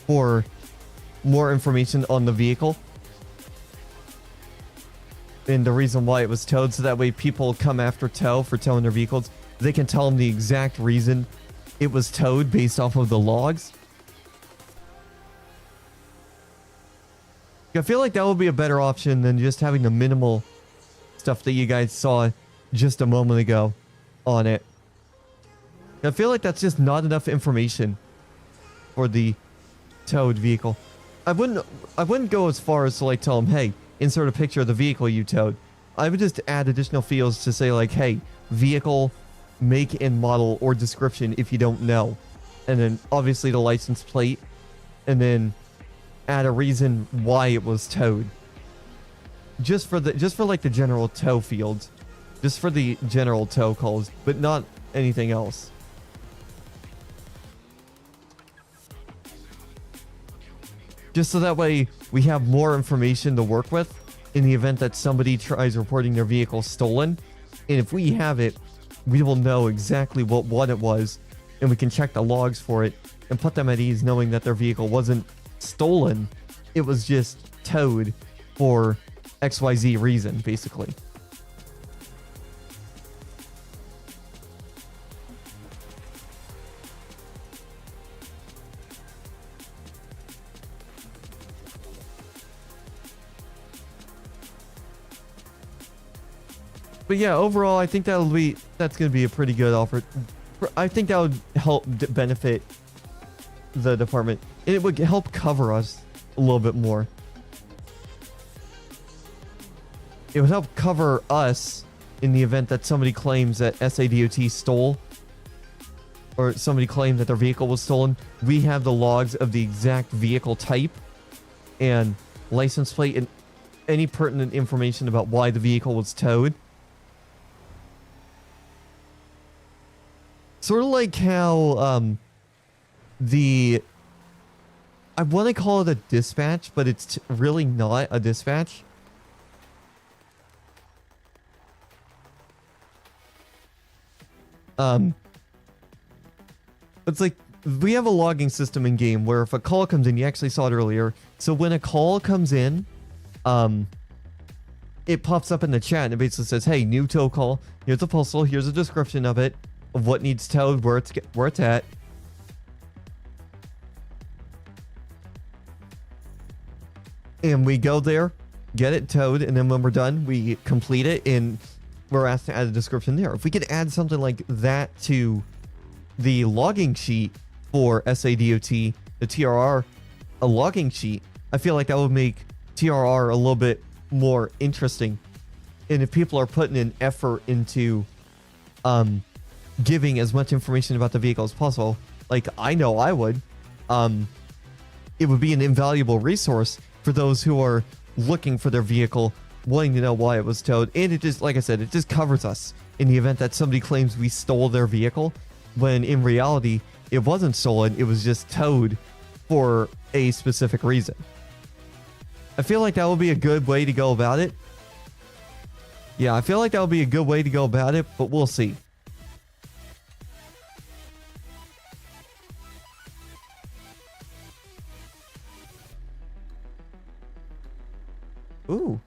B: for more information on the vehicle and the reason why it was towed, so that way people come after tow for towing their vehicles, they can tell them the exact reason it was towed based off of the logs. I feel like that would be a better option than just having the minimal stuff that you guys saw just a moment ago on it. I feel like that's just not enough information for the towed vehicle. I wouldn't go as far as to like tell them, hey, insert a picture of the vehicle you towed. I would just add additional fields to say like, hey, vehicle, make and model or description if you don't know. And then obviously the license plate, and then add a reason why it was towed. Just for like the general tow fields. Just for the general tow calls, but not anything else. Just so that way we have more information to work with in the event that somebody tries reporting their vehicle stolen. And if we have it, we will know exactly what it was, and we can check the logs for it and put them at ease knowing that their vehicle wasn't stolen. It was just towed for XYZ reason, basically. But yeah, overall, I think that's going to be a pretty good offer. I think that would help benefit the department. And it would help cover us a little bit more. It would help cover us in the event that somebody claims that SADOT stole, or somebody claimed that their vehicle was stolen. We have the logs of the exact vehicle type and license plate and any pertinent information about why the vehicle was towed. Sort of like how I want to call it a dispatch, but it's really not a dispatch. It's like we have a logging system in game where if a call comes in, you actually saw it earlier. So when a call comes in, it pops up in the chat and it basically says, "Hey, new tow call. Here's a postal. Here's a description of it, of what needs towed, where it's at." And we go there, get it towed, and then when we're done, we complete it, and we're asked to add a description there. If we could add something like that to the logging sheet for SADOT, the TRR, a logging sheet, I feel like that would make TRR a little bit more interesting. And if people are putting an effort into giving as much information about the vehicle as possible, like I know I would, it would be an invaluable resource for those who are looking for their vehicle, wanting to know why it was towed. And it just, like I said, it just covers us in the event that somebody claims we stole their vehicle, when in reality, it wasn't stolen. It was just towed for a specific reason. I feel like that would be a good way to go about it. Yeah, I feel like that would be a good way to go about it, but we'll see. Ooh.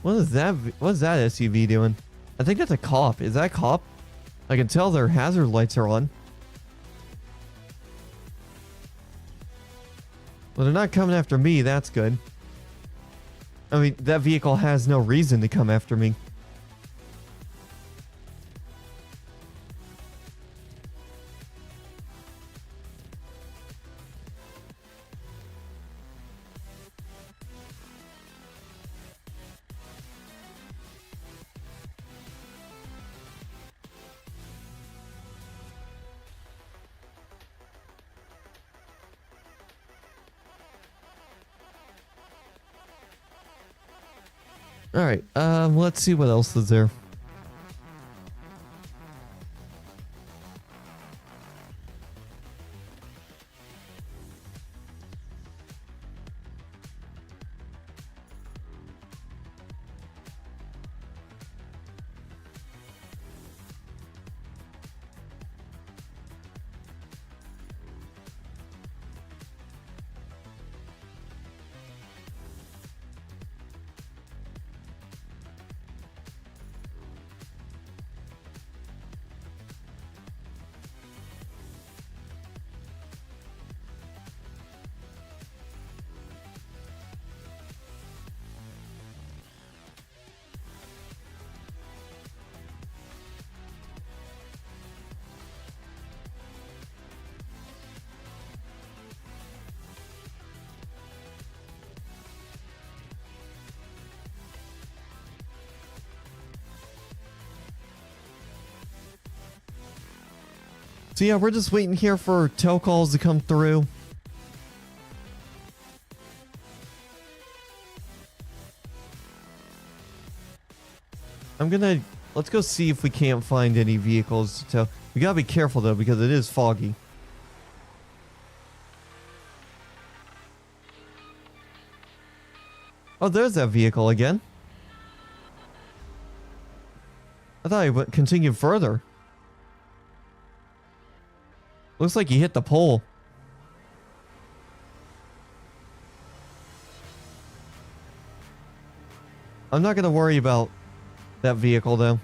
B: What is that? What's that SUV doing? I think that's a cop. Is that a cop? I can tell their hazard lights are on. Well, they're not coming after me. That's good. I mean, that vehicle has no reason to come after me. All right, let's see what else is there. So yeah, we're just waiting here for tow calls to come through. Let's go see if we can't find any vehicles to tow. We gotta be careful though, because it is foggy. Oh, there's that vehicle again. I thought he continued further. Looks like he hit the pole. I'm not gonna worry about that vehicle though.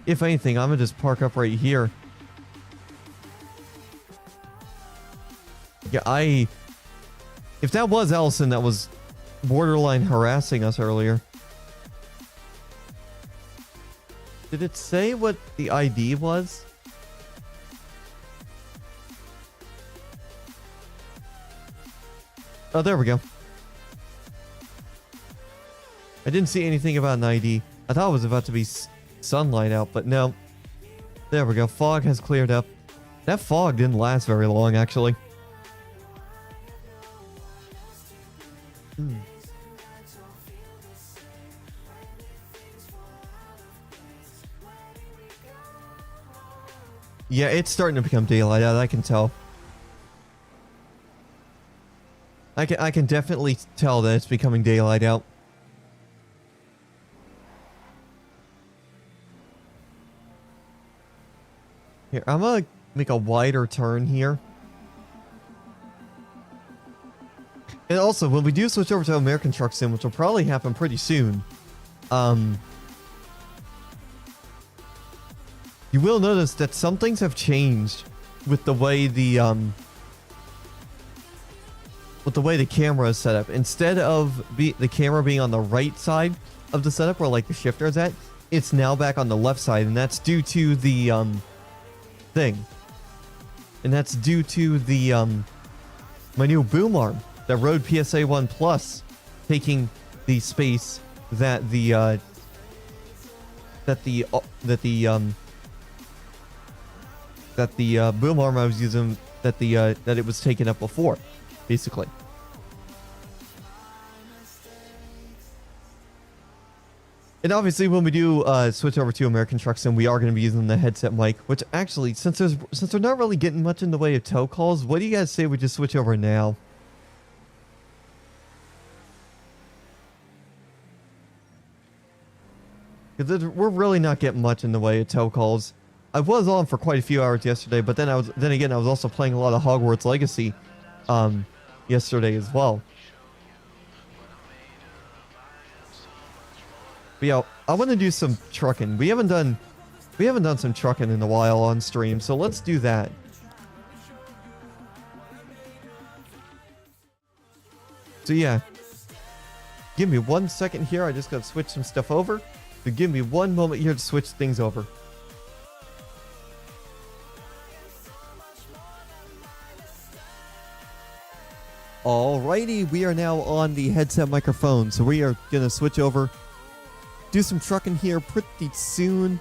B: If anything, I'm gonna just park up right here. Yeah, if that was Allison that was borderline harassing us earlier. Did it say what the ID was? Oh, there we go. I didn't see anything about an ID. I thought it was about to be sunlight out, but no. There we go. Fog has cleared up. That fog didn't last very long, actually. Yeah, it's starting to become daylight out, I can tell. I can definitely tell that it's becoming daylight out. Here, I'm gonna make a wider turn here. And also, when we do switch over to American Truck Sim, which will probably happen pretty soon, you will notice that some things have changed with the way the camera is set up. Instead of the camera being on the right side of the setup where like the shifter is at, it's now back on the left side, and that's due to the thing. And that's due to the my new boom arm, that Rode PSA 1 Plus, taking the space that the boom arm I was using, that it was taken up before, basically. And obviously, when we do switch over to American Truck Sim, we are going to be using the headset mic. Which actually, since they're not really getting much in the way of tow calls, what do you guys say we just switch over now? Because we're really not getting much in the way of tow calls. I was on for quite a few hours yesterday, but then I was also playing a lot of Hogwarts Legacy yesterday as well. But yeah, I want to do some trucking. We haven't done some trucking in a while on stream, so let's do that. So yeah, give me 1 second here. I just got to switch some stuff over. So give me 1 moment here to switch things over. Alrighty, we are now on the headset microphone, so we are going to switch over. Do some trucking here pretty soon.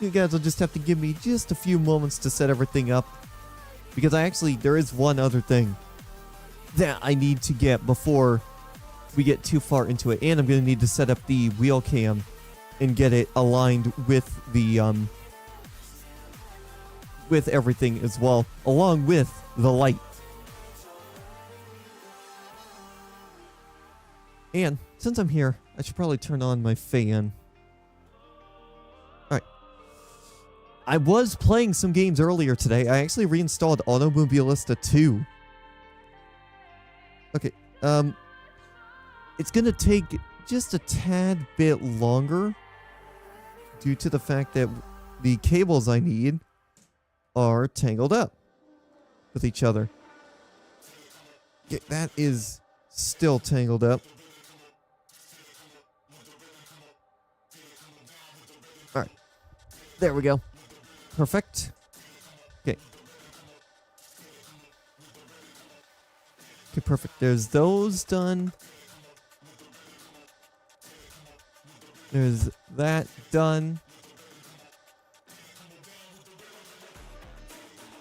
B: You guys will just have to give me just a few moments to set everything up, because there is one other thing that I need to get before we get too far into it, and I'm going to need to set up the wheel cam and get it aligned with the with everything as well, along with the light. And since I'm here, I should probably turn on my fan. Alright. I was playing some games earlier today. I actually reinstalled Automobilista 2. Okay, it's gonna take just a tad bit longer due to the fact that the cables I need are tangled up with each other. Okay, that is still tangled up. Alright. There we go. Perfect. Okay. Okay, perfect. There's those done. There's that done.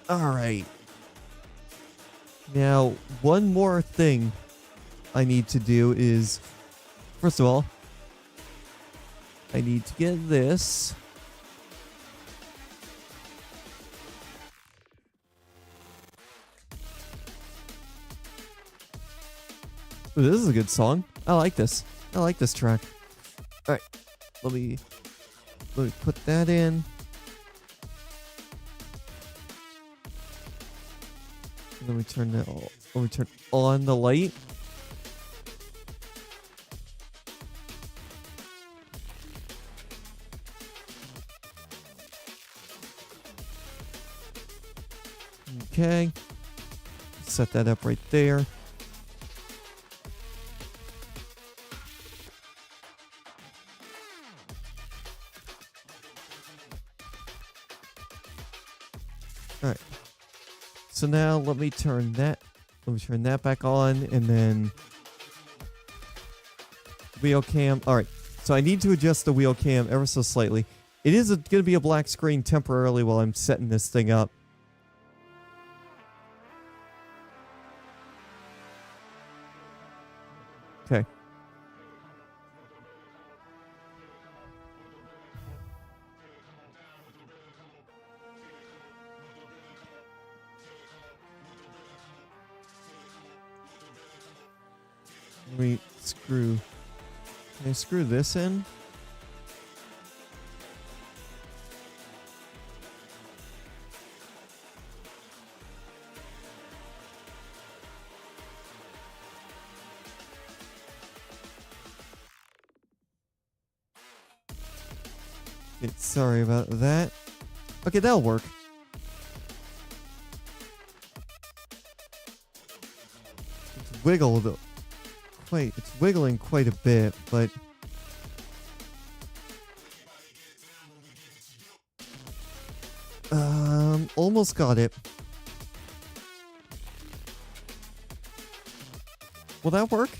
B: All right. Now, one more thing I need to do is, first of all, I need to get this. Ooh, this is a good song. I like this. I like this track. All right, let me put that in. Let me turn that. Let me turn on the light. Okay. Set that up right there. All right. So now let me turn that back on, and then wheel cam. All right. So I need to adjust the wheel cam ever so slightly. It is going to be a black screen temporarily while I'm setting this thing up. Okay. Let me screw. Can I screw this in? Sorry about that. Okay, that'll work. It's wiggled quite. It's wiggling quite a bit, but almost got it. Will that work?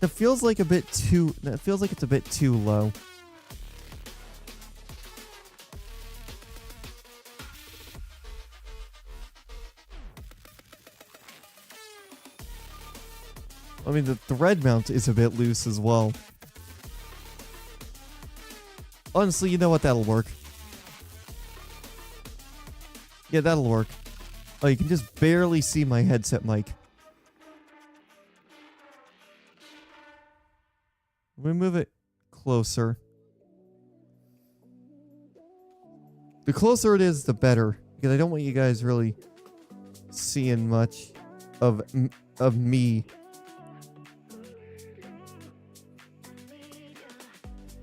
B: It feels like a bit too. It feels like it's a bit too low. I mean, the thread mount is a bit loose as well. Honestly, you know what? That'll work. Yeah, that'll work. Oh, you can just barely see my headset mic. Let me move it closer. The closer it is, the better. Because I don't want you guys really seeing much of me.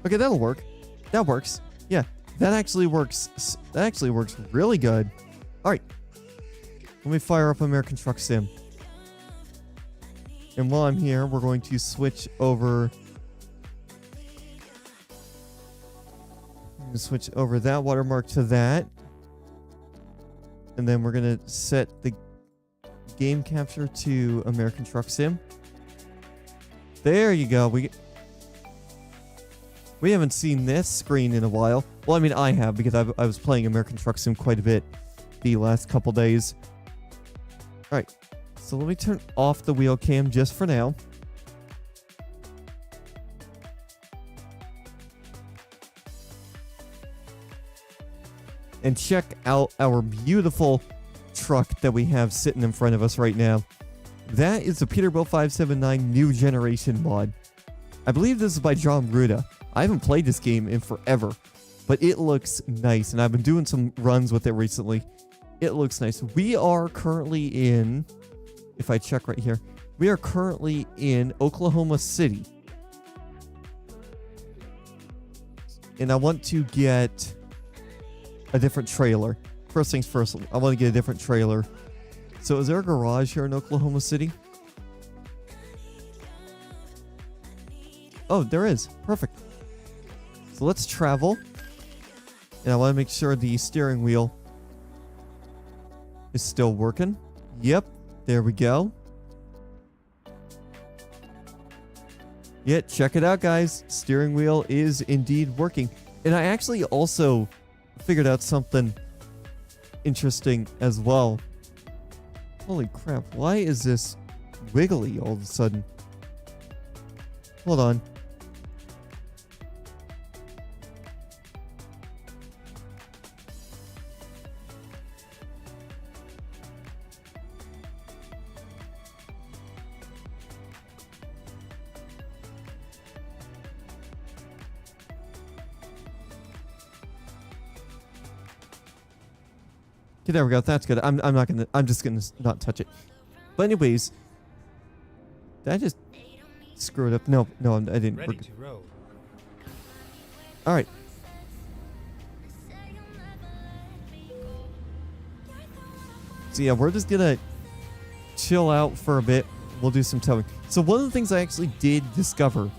B: Okay, that'll work. That works. Yeah, that actually works. That actually works really good. All right. Let me fire up American Truck Sim. And while I'm here, we're going to switch over. I'm going to switch over that watermark to that. And then we're going to set the game capture to American Truck Sim. There you go. We haven't seen this screen in a while. Well, I mean, I have, because I was playing American Truck Sim quite a bit the last couple days. Alright, so let me turn off the wheel cam just for now. And check out our beautiful truck that we have sitting in front of us right now. That is the Peterbilt 579 New Generation mod. I believe this is by John Ruda. I haven't played this game in forever, but it looks nice, and I've been doing some runs with it recently. It looks nice. We are currently in, if I check right here, we are currently in Oklahoma City. And I want to get a different trailer. First things first, I want to get a different trailer. So is there a garage here in Oklahoma City? Oh, there is. Perfect. So let's travel. And I want to make sure the steering wheel is still working. Yep. There we go. Yeah, check it out, guys. Steering wheel is indeed working. And I actually also figured out something interesting as well. Holy crap, why is this wiggly all of a sudden? Hold on. Okay, there we go. That's good. I'm just gonna not touch it. But anyways, did I just screw it up? No, I didn't.
F: Ready to roll.
B: All right. So yeah, we're just gonna chill out for a bit. We'll do some towing. So one of the things I actually did discover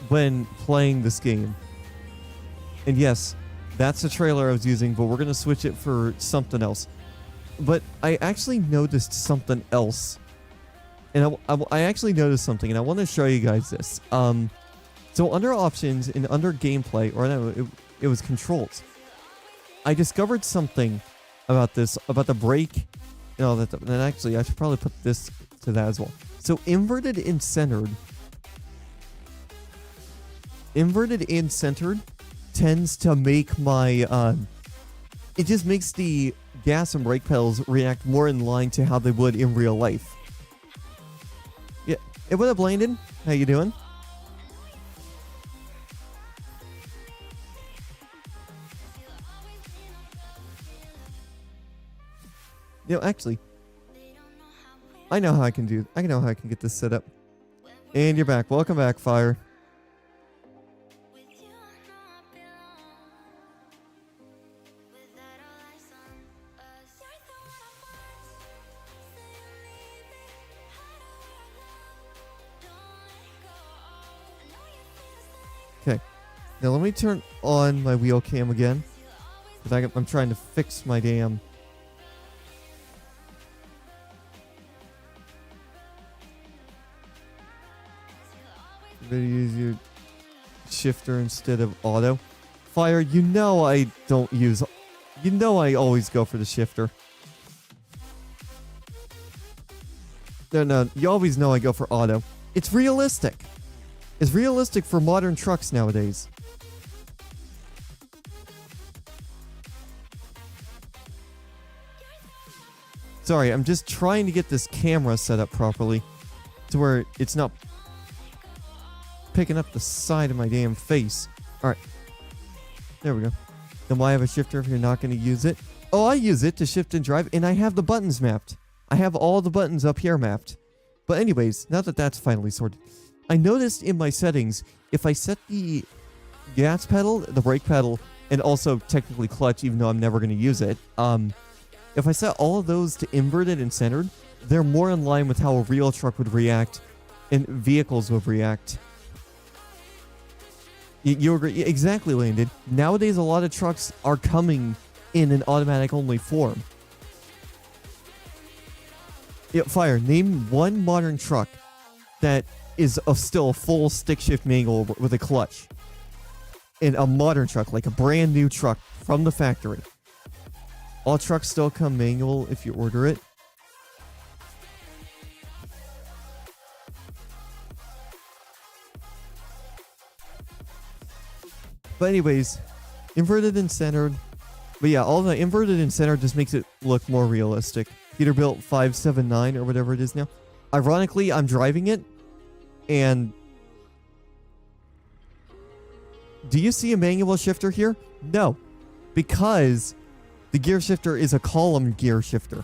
B: when playing this game, and yes, that's the trailer I was using, but we're gonna switch it for something else. But I actually noticed something else, and I actually noticed something, and I want to show you guys this. So under options and under gameplay, or no, it was controls. I discovered something about this, about the brake and all that stuff. And actually, I should probably put this to that as well. So inverted and centered tends to make my it just makes the gas and brake pedals react more in line to how they would in real life. Yeah, what up, Landon? How you doing? Actually, I know how I can get this set up. And you're back. Welcome back, Fire. Okay. Now let me turn on my wheel cam again, because I'm trying to fix my damn... Better use your shifter instead of auto. Fire, you know I don't use... You know I always go for the shifter. No, you always know I go for auto. It's realistic. It's realistic for modern trucks nowadays. Sorry, I'm just trying to get this camera set up properly to where it's not picking up the side of my damn face. Alright. There we go. Then why have a shifter if you're not going to use it? Oh, I use it to shift and drive, and I have the buttons mapped. I have all the buttons up here mapped. But anyways, now that that's finally sorted, I noticed in my settings, if I set the gas pedal, the brake pedal, and also technically clutch, even though I'm never going to use it, if I set all of those to inverted and centered, they're more in line with how a real truck would react and vehicles would react. You agree? Exactly, Landon. Nowadays, a lot of trucks are coming in an automatic-only form. Yeah, Fire, name one modern truck that is still a full stick-shift manual with a clutch. And a modern truck, like a brand new truck from the factory. All trucks still come manual if you order it. But anyways, inverted and centered. But yeah, all the inverted and centered just makes it look more realistic. Peterbilt 579 or whatever it is now. Ironically, I'm driving it, and do you see a manual shifter here? No, because the gear shifter is a column gear shifter.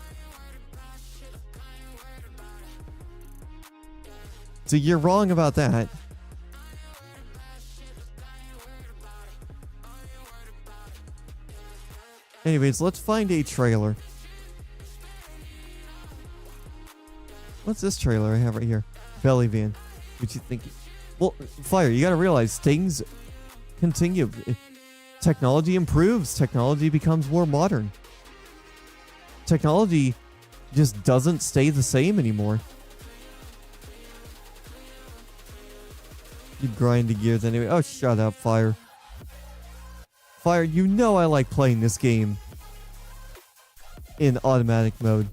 B: So you're wrong about that. Anyways, let's find a trailer. What's this trailer I have right here? Belly van. What you think? Well, Fire, you gotta realize things continue. Technology improves. Technology becomes more modern. Technology just doesn't stay the same anymore. You grind the gears anyway. Oh, shut up, Fire. Fire, you know I like playing this game. in automatic mode.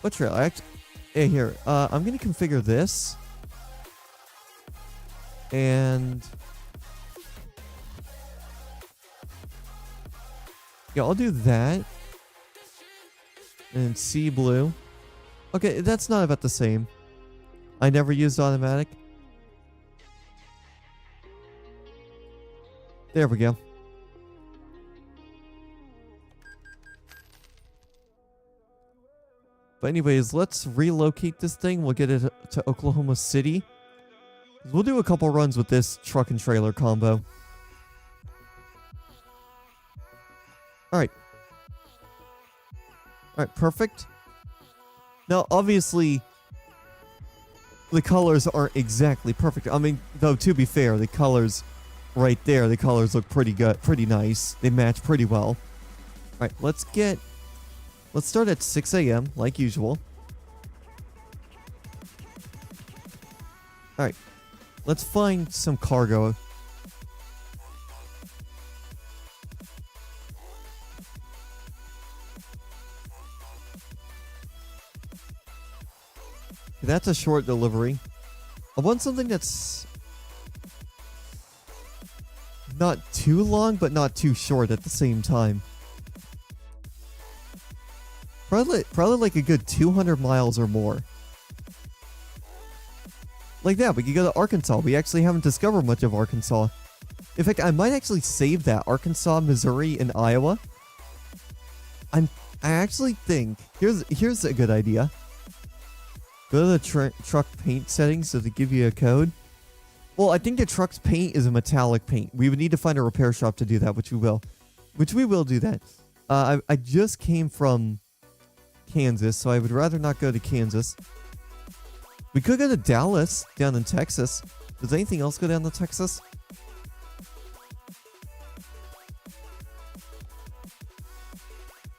B: What trailer? Hey, here. I'm gonna configure this. And yeah, I'll do that. And sea blue. Okay, that's not about the same. I never used automatic. There we go. But anyways, let's relocate this thing. We'll get it to Oklahoma City. We'll do a couple runs with this truck and trailer combo. Alright. Alright, perfect. Now, obviously, the colors aren't exactly perfect. I mean, though, to be fair, the colors right there, the colors look pretty good, pretty nice. They match pretty well. Alright, let's start at 6 a.m. like usual. Alright. Let's find some cargo. That's a short delivery. I want something that's not too long, but not too short at the same time. Probably like a good 200 miles or more. Like that, we could go to Arkansas. We actually haven't discovered much of Arkansas. In fact, I might actually save that. Arkansas, Missouri, and Iowa. I actually think here's a good idea. Go to the truck paint settings so they give you a code. Well, I think the truck's paint is a metallic paint. We would need to find a repair shop to do that, which we will. Which we will do that. I just came from Kansas, so I would rather not go to Kansas. We could go to Dallas, down in Texas. Does anything else go down to Texas?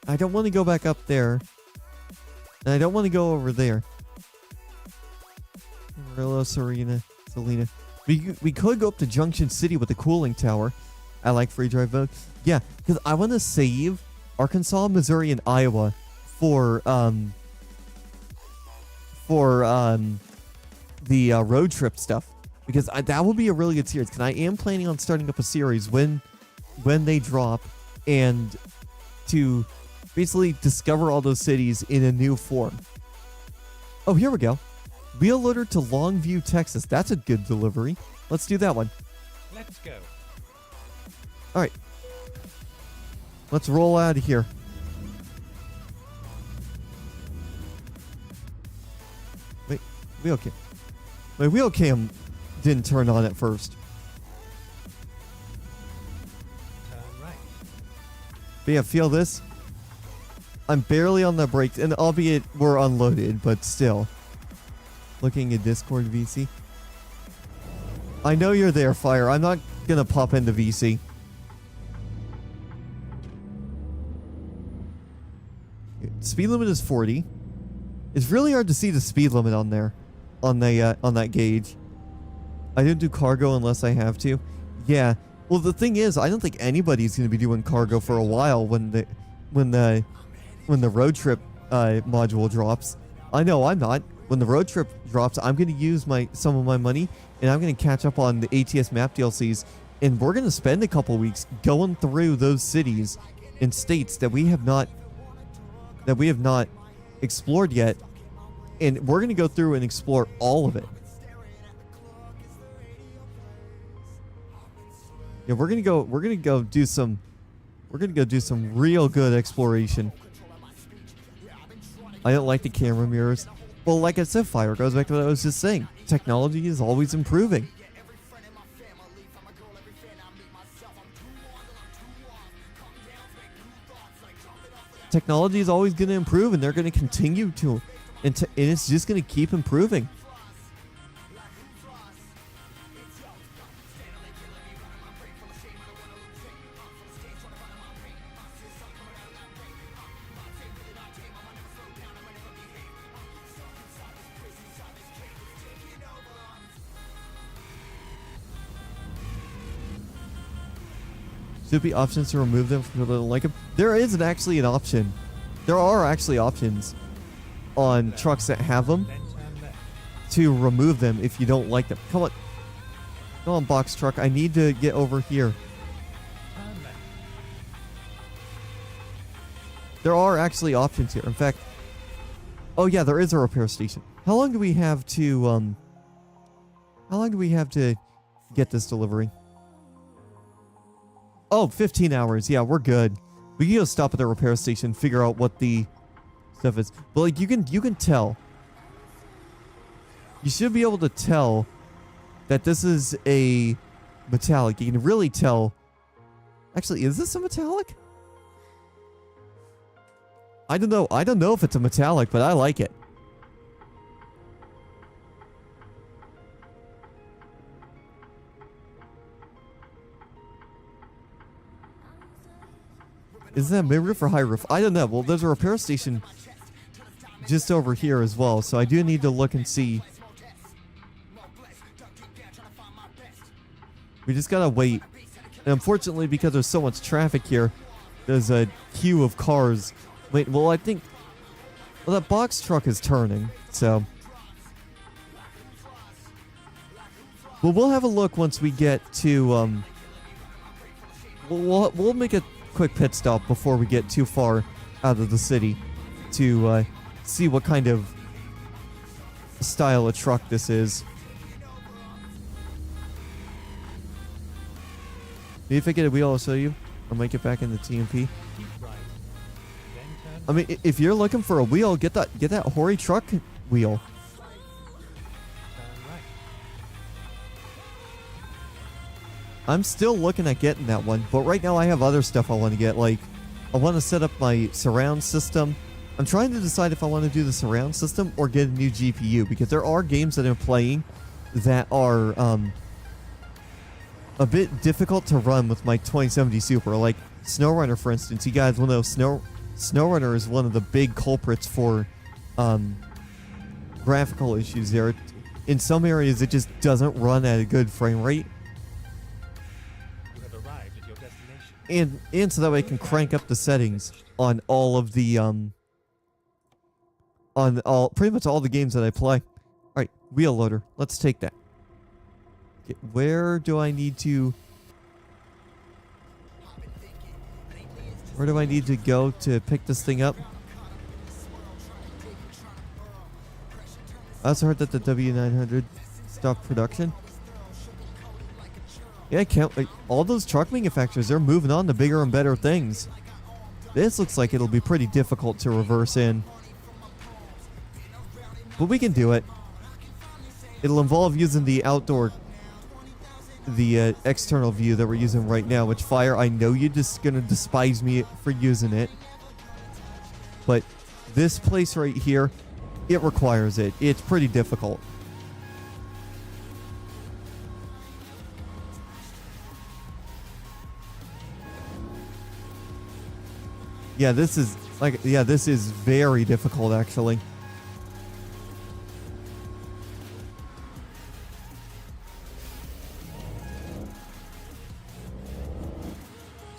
B: I don't want to go back up there. And I don't want to go over there. Amarillo, Salina. We could go up to Junction City with the cooling tower. I like free drive mode. Yeah, because I want to save Arkansas, Missouri, and Iowa for the road trip stuff, because that will be a really good series. Because I am planning on starting up a series when they drop, and to basically discover all those cities in a new form. Oh, here we go. Wheel loader to Longview, Texas. That's a good delivery. Let's do that one.
F: Let's go.
B: All right. Let's roll out of here. Wait, wheel cam. My wheel cam didn't turn on at first.
F: Turn right.
B: But yeah, feel this. I'm barely on the brakes, and albeit we're unloaded, but still. Looking at Discord VC. I know you're there, Fire. I'm not gonna pop into VC. Speed limit is 40. It's really hard to see the speed limit on there, on that gauge. I don't do cargo unless I have to. Yeah. Well, the thing is, I don't think anybody's gonna be doing cargo for a while when the road trip module drops. I know I'm not. When the road trip drops, I'm going to use some of my money, and I'm going to catch up on the ATS map DLCs, and we're going to spend a couple weeks going through those cities and states that we have not explored yet, and we're going to go through and explore all of it. Yeah, we're going to go do some real good exploration. I don't like the camera mirrors. Well, like I said, Fire, goes back to what I was just saying. Technology is always improving. Technology is always going to improve, and they're going to continue to. And it's just going to keep improving. Should be options to remove them for people that don't like them. There isn't actually an option. There are actually options on trucks that have them
F: Then turn left.
B: to remove them if you don't like them. Come on. Come on, box truck. I need to get over here.
F: Turn left.
B: There are actually options here. In fact, oh yeah, there is a repair station. How long do we have to get this delivery? Oh, 15 hours. Yeah, we're good. We can go stop at the repair station, figure out what the stuff is. But like you can tell. You should be able to tell that this is a metallic. You can really tell. Actually, is this a metallic? I don't know. I don't know if it's a metallic, but I like it. Is that mid roof or high roof? I don't know. Well, there's a repair station just over here as well, so I do need to look and see. We just gotta wait. And unfortunately, because there's so much traffic here, there's a queue of cars. Wait, well, I think... Well, that box truck is turning, so... Well, we'll have a look once we get to, We'll make a quick pit stop before we get too far out of the city to see what kind of style of truck this is. Maybe if I get a wheel, I'll show you. I might get back in the TMP.
F: Keep right. Then turn
B: I mean, if you're looking for a wheel, get that Hori truck wheel.
F: turn right.
B: I'm still looking at getting that one, but right now I have other stuff I want to get. Like, I want to set up my surround system. I'm trying to decide if I want to do the surround system or get a new GPU, because there are games that I'm playing that are a bit difficult to run with my 2070 Super. Like SnowRunner, for instance. You guys will know SnowRunner is one of the big culprits for graphical issues there. In some areas, it just doesn't run at a good frame rate.
F: You have arrived at your destination.
B: And so that way I can crank up the settings on all of the pretty much all the games that I play. All right, wheel loader. Let's take that. Okay, where do I need to go to pick this thing up? I also heard that the W900 stopped production. Yeah, I can't. Like, all those truck manufacturers, they're moving on to bigger and better things. This looks like it'll be pretty difficult to reverse in. But we can do it. It'll involve using the external view that we're using right now, which Fire, I know you're just gonna despise me for using it. But this place right here, it requires it. It's pretty difficult. Yeah, this is very difficult actually.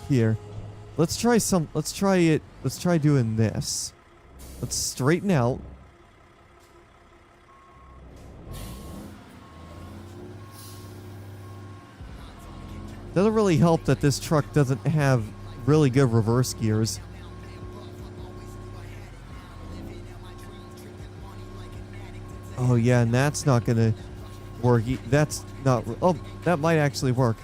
B: Here. Let's try doing this. Let's straighten out. Doesn't really help that this truck doesn't have really good reverse gears. Oh yeah, and that's not gonna work. That's not. Oh, that might actually work.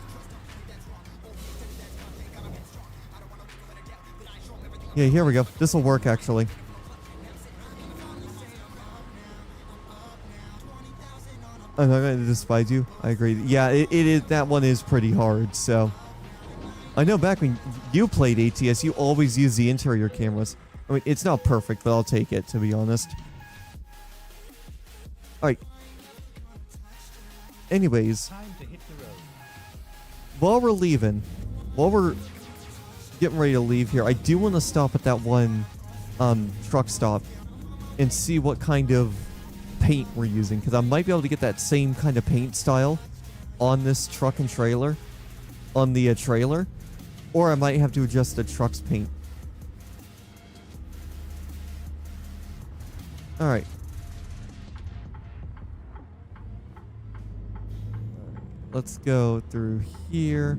B: Yeah, here we go. This will work actually. I'm not going to despise you. I agree. Yeah, it is. That one is pretty hard. So I know back when you played ATS, you always used the interior cameras. I mean, it's not perfect, but I'll take it, to be honest. All right. Anyways,
F: Time to hit the road.
B: while we're getting ready to leave here, I do want to stop at that one truck stop and see what kind of paint we're using, because I might be able to get that same kind of paint style on this truck and trailer, on the trailer. Or I might have to adjust the truck's paint. Alright. Let's go through here.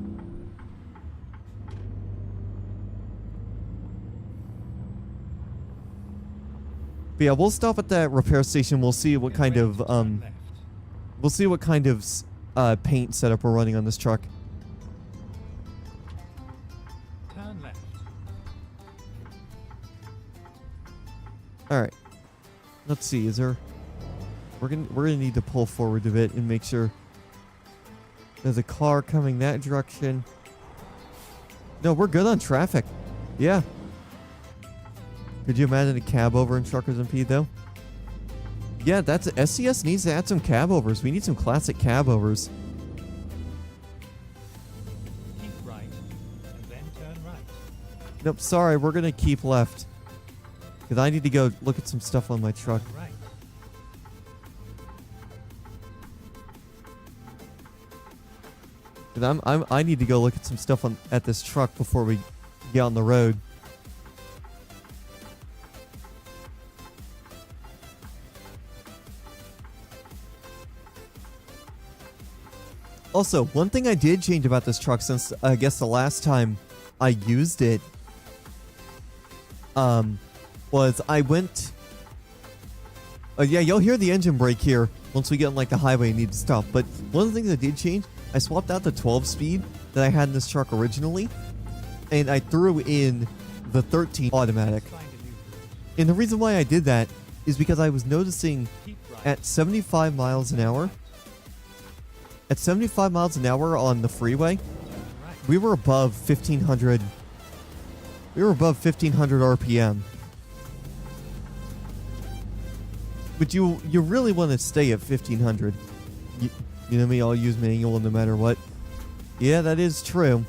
B: But yeah, we'll stop at that repair station. We'll see what
F: Get
B: kind
F: ready
B: of
F: to turn left.
B: we'll see what kind of paint setup we're running on this truck.
F: Turn left.
B: All right. Let's see. Is there? We're gonna need to pull forward a bit and make sure there's a car coming that direction. No, we're good on traffic. Yeah. Could you imagine a cab over in Truckers and Pete though? Yeah, that's SCS needs to add some cab overs. We need some classic cab overs.
F: Keep right, and then turn right.
B: Nope, sorry, we're gonna keep left. Cause I need to go look at some stuff on my truck.
F: Turn right.
B: Cause I need to go look at some stuff at this truck before we get on the road. Also, one thing I did change about this truck since I guess the last time I used it was I went yeah, you'll hear the engine brake here once we get on like the highway and need to stop. But one of the things I did change, I swapped out the 12 speed that I had in this truck originally and I threw in the 13 automatic.
F: Find a new route.
B: And the reason why I did that is because I was noticing
F: Keep right.
B: at 75 miles an hour, at 75 miles an hour on the freeway,
F: Turn right.
B: we were above 1500. We were above 1500 RPM. But you really want to stay at 1500. You know me, I'll use manual no matter what. Yeah, that is true.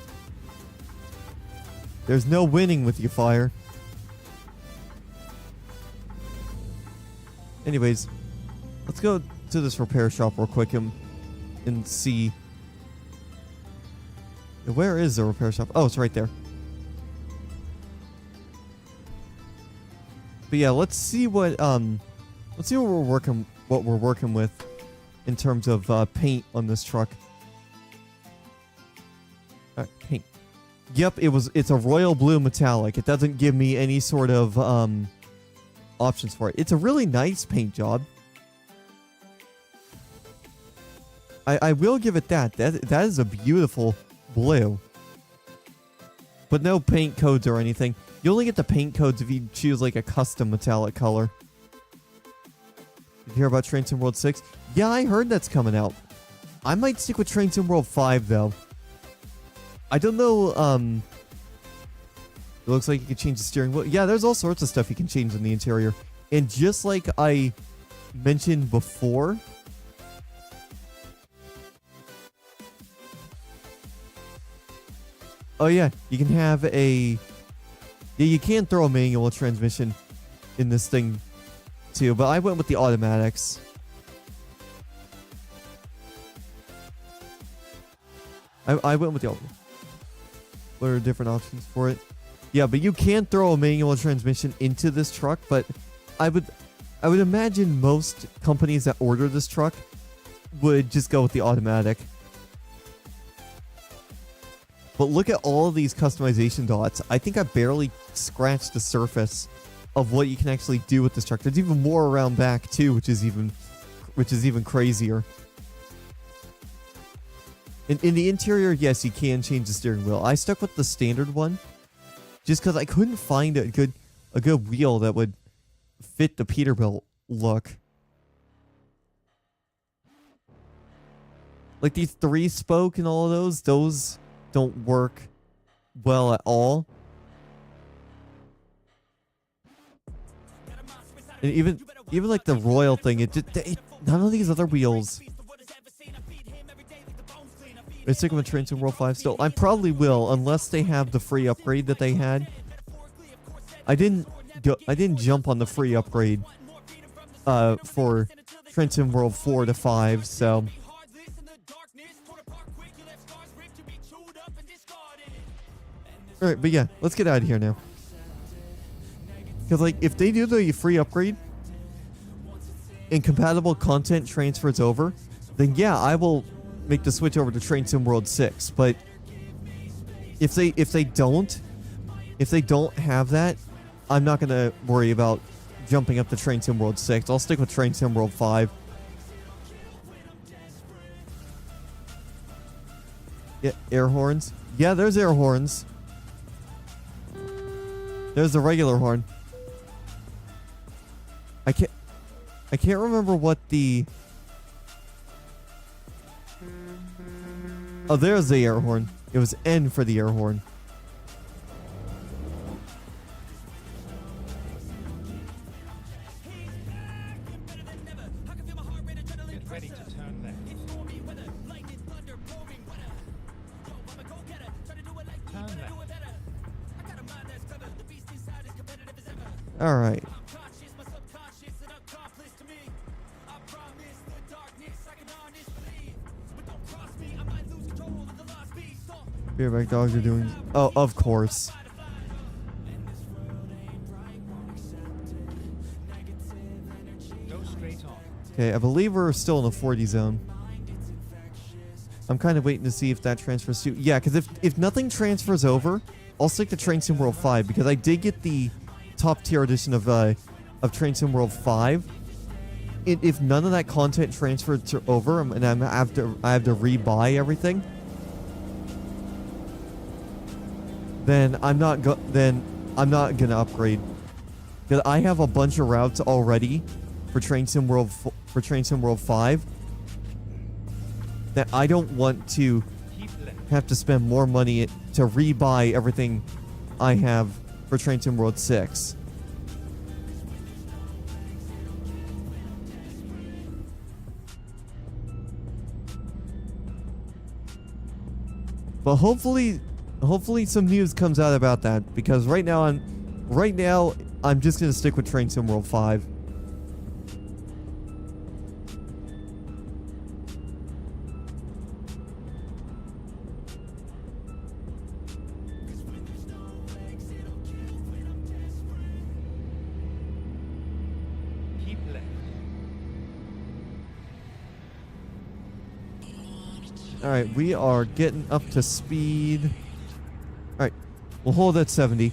B: There's no winning with you, Fire. Anyways, let's go to this repair shop real quick and see. Where is the repair shop? Oh, it's right there. But yeah, let's see what we're working with in terms of paint on this truck. Alright, paint. Yep, it's a royal blue metallic. It doesn't give me any sort of options for it. It's a really nice paint job. I will give it that. That is a beautiful blue. But no paint codes or anything. You only get the paint codes if you choose like a custom metallic color. Did you hear about Train Sim World 6? Yeah, I heard that's coming out. I might stick with Train Sim World 5 though. I don't know, it looks like you can change the steering wheel. Yeah, there's all sorts of stuff you can change in the interior. And just like I mentioned before, oh yeah, you can have yeah, you can throw a manual transmission in this thing too, but I went with the automatics. I went with the what are different options for it? Yeah, but you can throw a manual transmission into this truck, but I would imagine most companies that order this truck would just go with the automatic. But look at all of these customization dots. I think I barely scratched the surface of what you can actually do with this truck. There's even more around back too, which is even crazier. In the interior, yes, you can change the steering wheel. I stuck with the standard one just because I couldn't find a good wheel that would fit the Peterbilt look. Like these 3-spoke and all of those don't work well at all. And even like the Royal thing, none of these other wheels. I stick with Train Sim World 5 still. I probably will, unless they have the free upgrade that they had. I didn't jump on the free upgrade for Train Sim World 4 to 5, so Alright, but yeah, let's get out of here now. Because, like, if they do the free upgrade and compatible content transfers over, then yeah, I will make the switch over to Train Sim World 6. But if they don't have that, I'm not gonna worry about jumping up to Train Sim World 6. I'll stick with Train Sim World 5. Yeah, air horns. Yeah, there's air horns. There's the regular horn. I can't remember what the... Oh, there's the air horn. It was N for the air horn.
F: Get ready to turn left. Turn left.
B: All right. Bareback dogs are doing... Oh, of course.
F: Go straight on.
B: Okay, I believe we're still in the 40 zone. I'm kind of waiting to see if that transfers to... Yeah, because if nothing transfers over, I'll stick to Train Sim World 5, because I did get the top tier edition of Train Sim World 5. If none of that content transferred over, and I have to rebuy everything, then I'm not gonna upgrade, because I have a bunch of routes already for Train Sim World 5 that I don't want to
F: Keep left.
B: have to spend more money to rebuy everything I have for Train Sim World 6. But hopefully some news comes out about that, because right now I'm just gonna stick with Train Sim World 5.
F: Keep left.
B: Alright, we are getting up to speed. Alright, we'll hold at 70.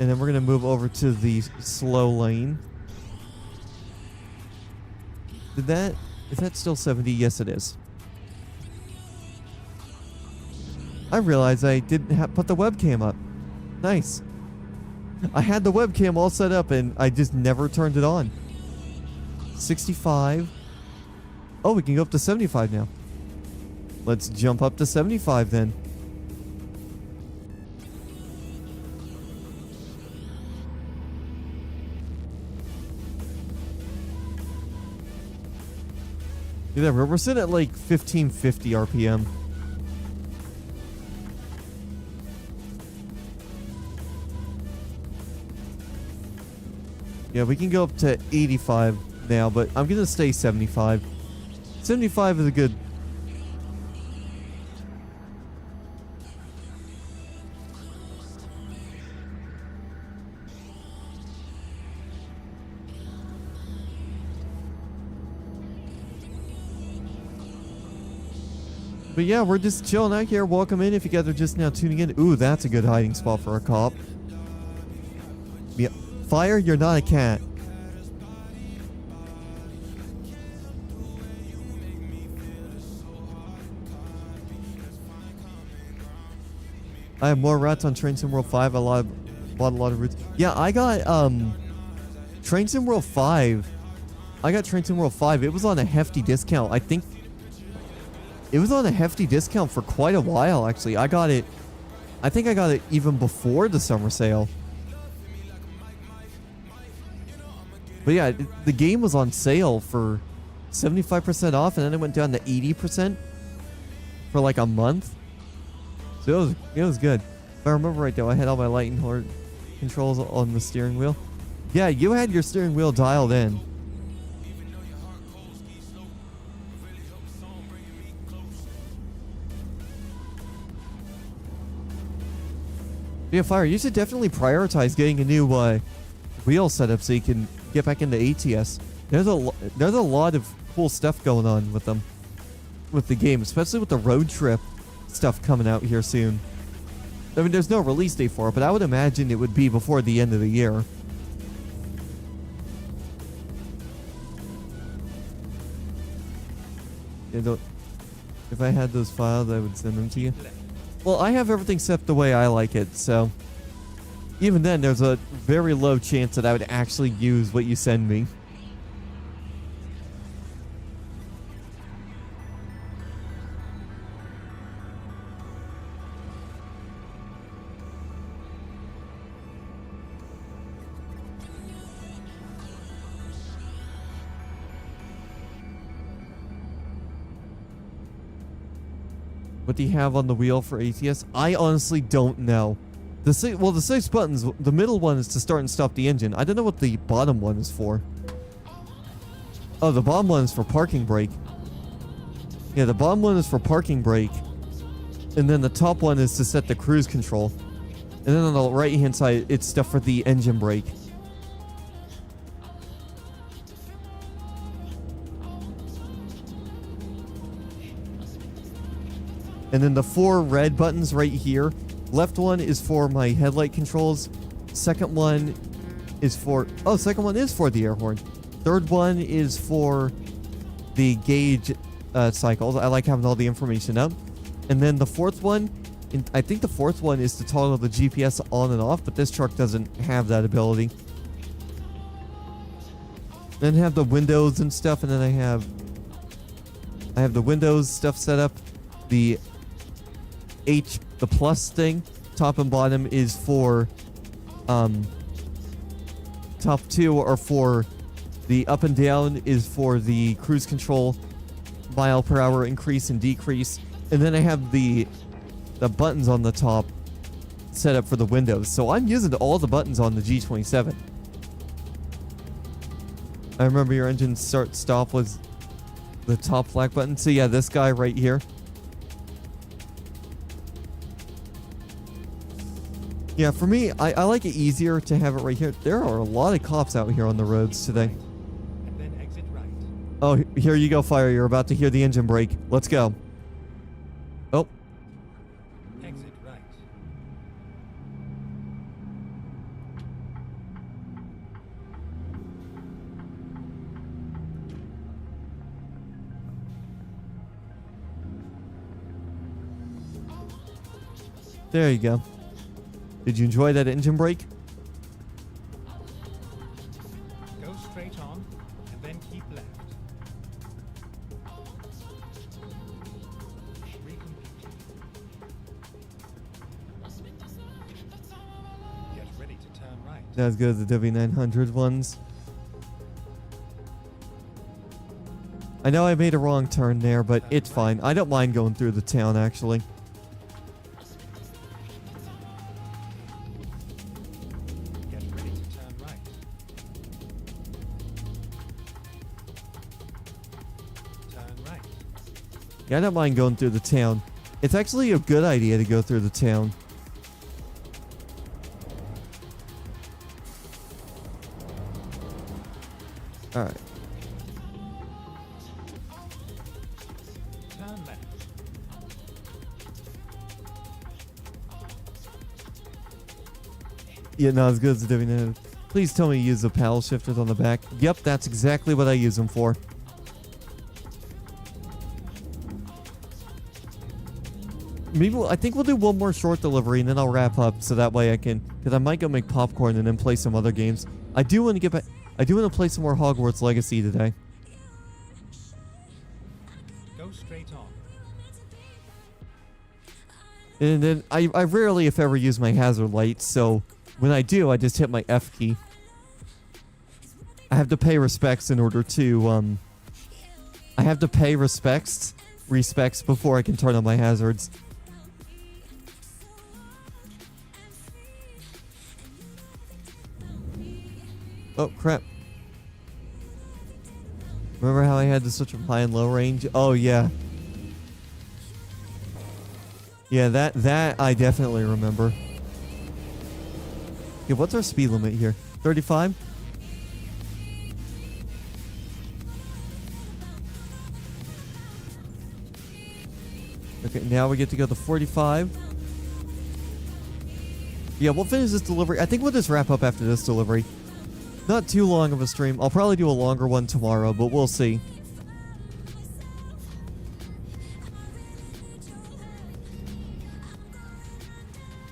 B: And then we're going to move over to the slow lane. Is that still 70? Yes, it is. I realized I didn't put the webcam up. Nice. I had the webcam all set up and I just never turned it on. 65. Oh, we can go up to 75 now. Let's jump up to 75 then. Yeah, we're sitting at like 1550 RPM. Yeah, we can go up to 85 now, but I'm gonna stay 75. 75 is a good... But yeah, we're just chilling out here. Welcome in if you guys are just now tuning in. Ooh, that's a good hiding spot for a cop. Yeah. Fire, you're not a cat. I have more routes on Train Sim World 5. Bought a lot of routes. Yeah, I got Train Sim World 5. I got Train Sim World 5. It was on a hefty discount. I think it was on a hefty discount for quite a while, actually. I think I got it even before the summer sale. But yeah, the game was on sale for 75% off, and then it went down to 80% for like a month. So it was good. If I remember right though, I had all my light and horn controls on the steering wheel. Yeah, you had your steering wheel dialed in. Yeah, Fire, you should definitely prioritize getting a new wheel setup so you can get back into ATS. There's a lot of cool stuff going on with them, with the game, especially with the road trip stuff coming out here soon. I mean, there's no release date for it, but I would imagine it would be before the end of the year. If I had those files, I would send them to you. Well, I have everything set the way I like it, so even then, there's a very low chance that I would actually use what you send me. What do you have on the wheel for ATS? I honestly don't know. The 6 buttons, the middle one is to start and stop the engine. I don't know what the bottom one is for. Oh, the bottom one is for parking brake. Yeah, the bottom one is for parking brake. And then the top one is to set the cruise control. And then on the right hand side, it's stuff for the engine brake. And then the 4 red buttons right here. Left one is for my headlight controls. Second one is for... Oh, second one is for the air horn. Third one is for the gauge cycles. I like having all the information up. And then the fourth one... I think the fourth one is to toggle the GPS on and off, but this truck doesn't have that ability. Then have the windows and stuff, and then I have the windows stuff set up. The plus thing, top and bottom, is for top 2 are for the up and down is for the cruise control mile per hour increase and decrease, and then I have the buttons on the top set up for the windows. So I'm using all the buttons on the G27. I remember your engine start stop was the top black button. So yeah, this guy right here. Yeah, for me, I like it easier to have it right here. There are a lot of cops out here on the roads today.
F: And then exit right.
B: Oh, here you go, Fire. You're about to hear the engine brake. Let's go. Oh.
F: Exit right.
B: There you go. Did you enjoy that engine brake?
F: Go straight on, and then keep left. Recomplete. Get ready to turn right.
B: Not as good as the W900 ones. I know I made a wrong turn there, but it's fine. I don't mind going through the town, actually.
F: Get ready to turn right. Turn right.
B: Yeah, I don't mind going through the town. It's actually a good idea to go through the town. Alright.
F: Turn left.
B: Yeah, not as good as the W900. Please tell me you use the paddle shifters on the back. Yep, that's exactly what I use them for. Maybe I think we'll do one more short delivery and then I'll wrap up so that way I can, because I might go make popcorn and then play some other games. I do want to get back. I do want to play some more Hogwarts Legacy today.
F: Go straight on.
B: And then I rarely, if ever, use my hazard lights, so when I do, I just hit my F key. I have to pay respects in order to, I have to pay respects before I can turn on my hazards. Oh, crap. Remember how I had to switch from high and low range? Oh, yeah. Yeah, that I definitely remember. Okay, what's our speed limit here? 35? Okay, now we get to go to 45. Yeah, we'll finish this delivery. I think we'll just wrap up after this delivery. Not too long of a stream. I'll probably do a longer one tomorrow, but we'll see.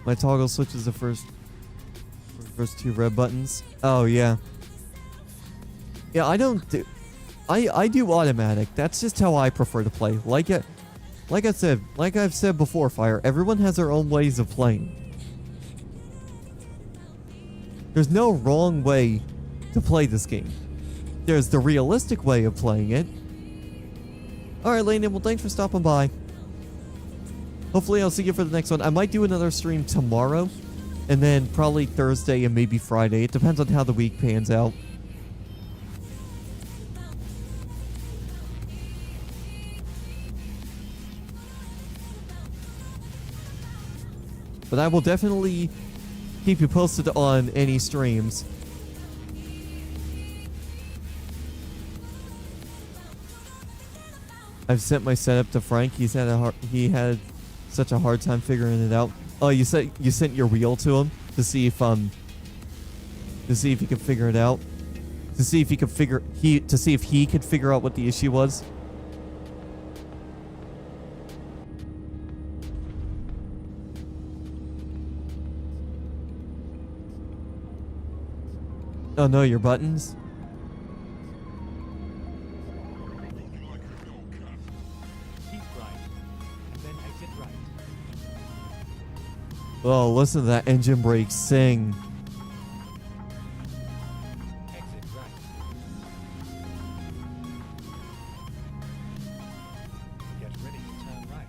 B: My toggle switches the first two red buttons. Oh yeah. Yeah, I don't do. I do automatic. That's just how I prefer to play. Like I've said before, Fire. Everyone has their own ways of playing. There's no wrong way to play this game. There's the realistic way of playing it. Alright, Landon, well thanks for stopping by. Hopefully I'll see you for the next one. I might do another stream tomorrow. And then probably Thursday and maybe Friday. It depends on how the week pans out. But I will definitely keep you posted on any streams. I've sent my setup to Frank. He had such a hard time figuring it out. Oh, you sent your wheel to him to see if he could figure it out. To see if he could figure out what the issue was. Oh no, your buttons?
F: Keep right, and then exit right.
B: Oh, listen to that engine brake sing.
F: Exit right. Get ready to turn right.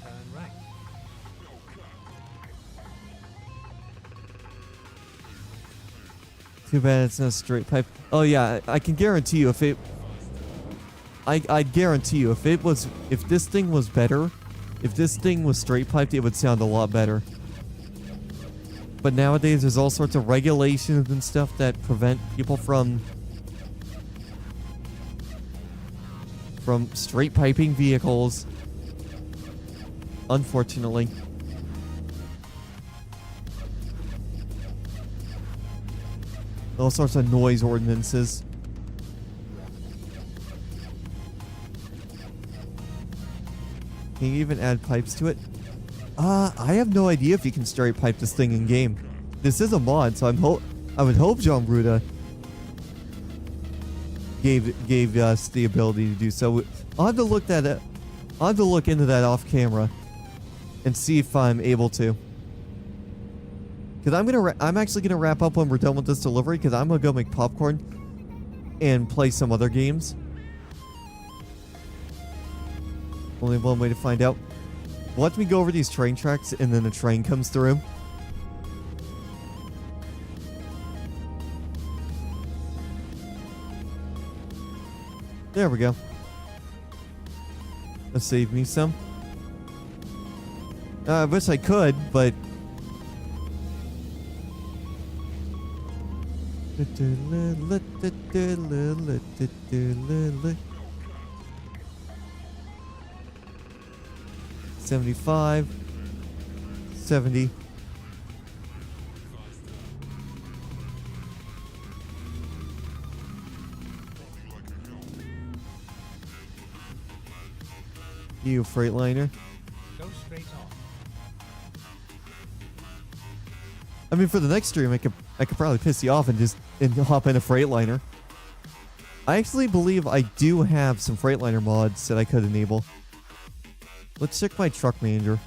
F: Turn right.
B: Too bad it's not a straight pipe. Oh yeah, I can guarantee you if it... I guarantee you if this thing was better, if this thing was straight piped, it would sound a lot better. But nowadays there's all sorts of regulations and stuff that prevent people from straight piping vehicles. Unfortunately. All sorts of noise ordinances. Can you even add pipes to it? I have no idea if you can straight pipe this thing in game. This is a mod, so I would hope John Bruda gave us the ability to do so. I'll have to look into that off camera and see if I'm able to. Because I'm actually gonna wrap up when we're done with this delivery. Because I'm gonna go make popcorn and play some other games. Only one way to find out. Let me go over these train tracks, and then a train comes through. There we go. That saved me some. I wish I could, but 75, 70. You Freightliner.
F: Go straight on.
B: I mean, for the next stream, I could probably piss you off and hop in a Freightliner. I actually believe I do have some Freightliner mods that I could enable. Let's check my truck manager.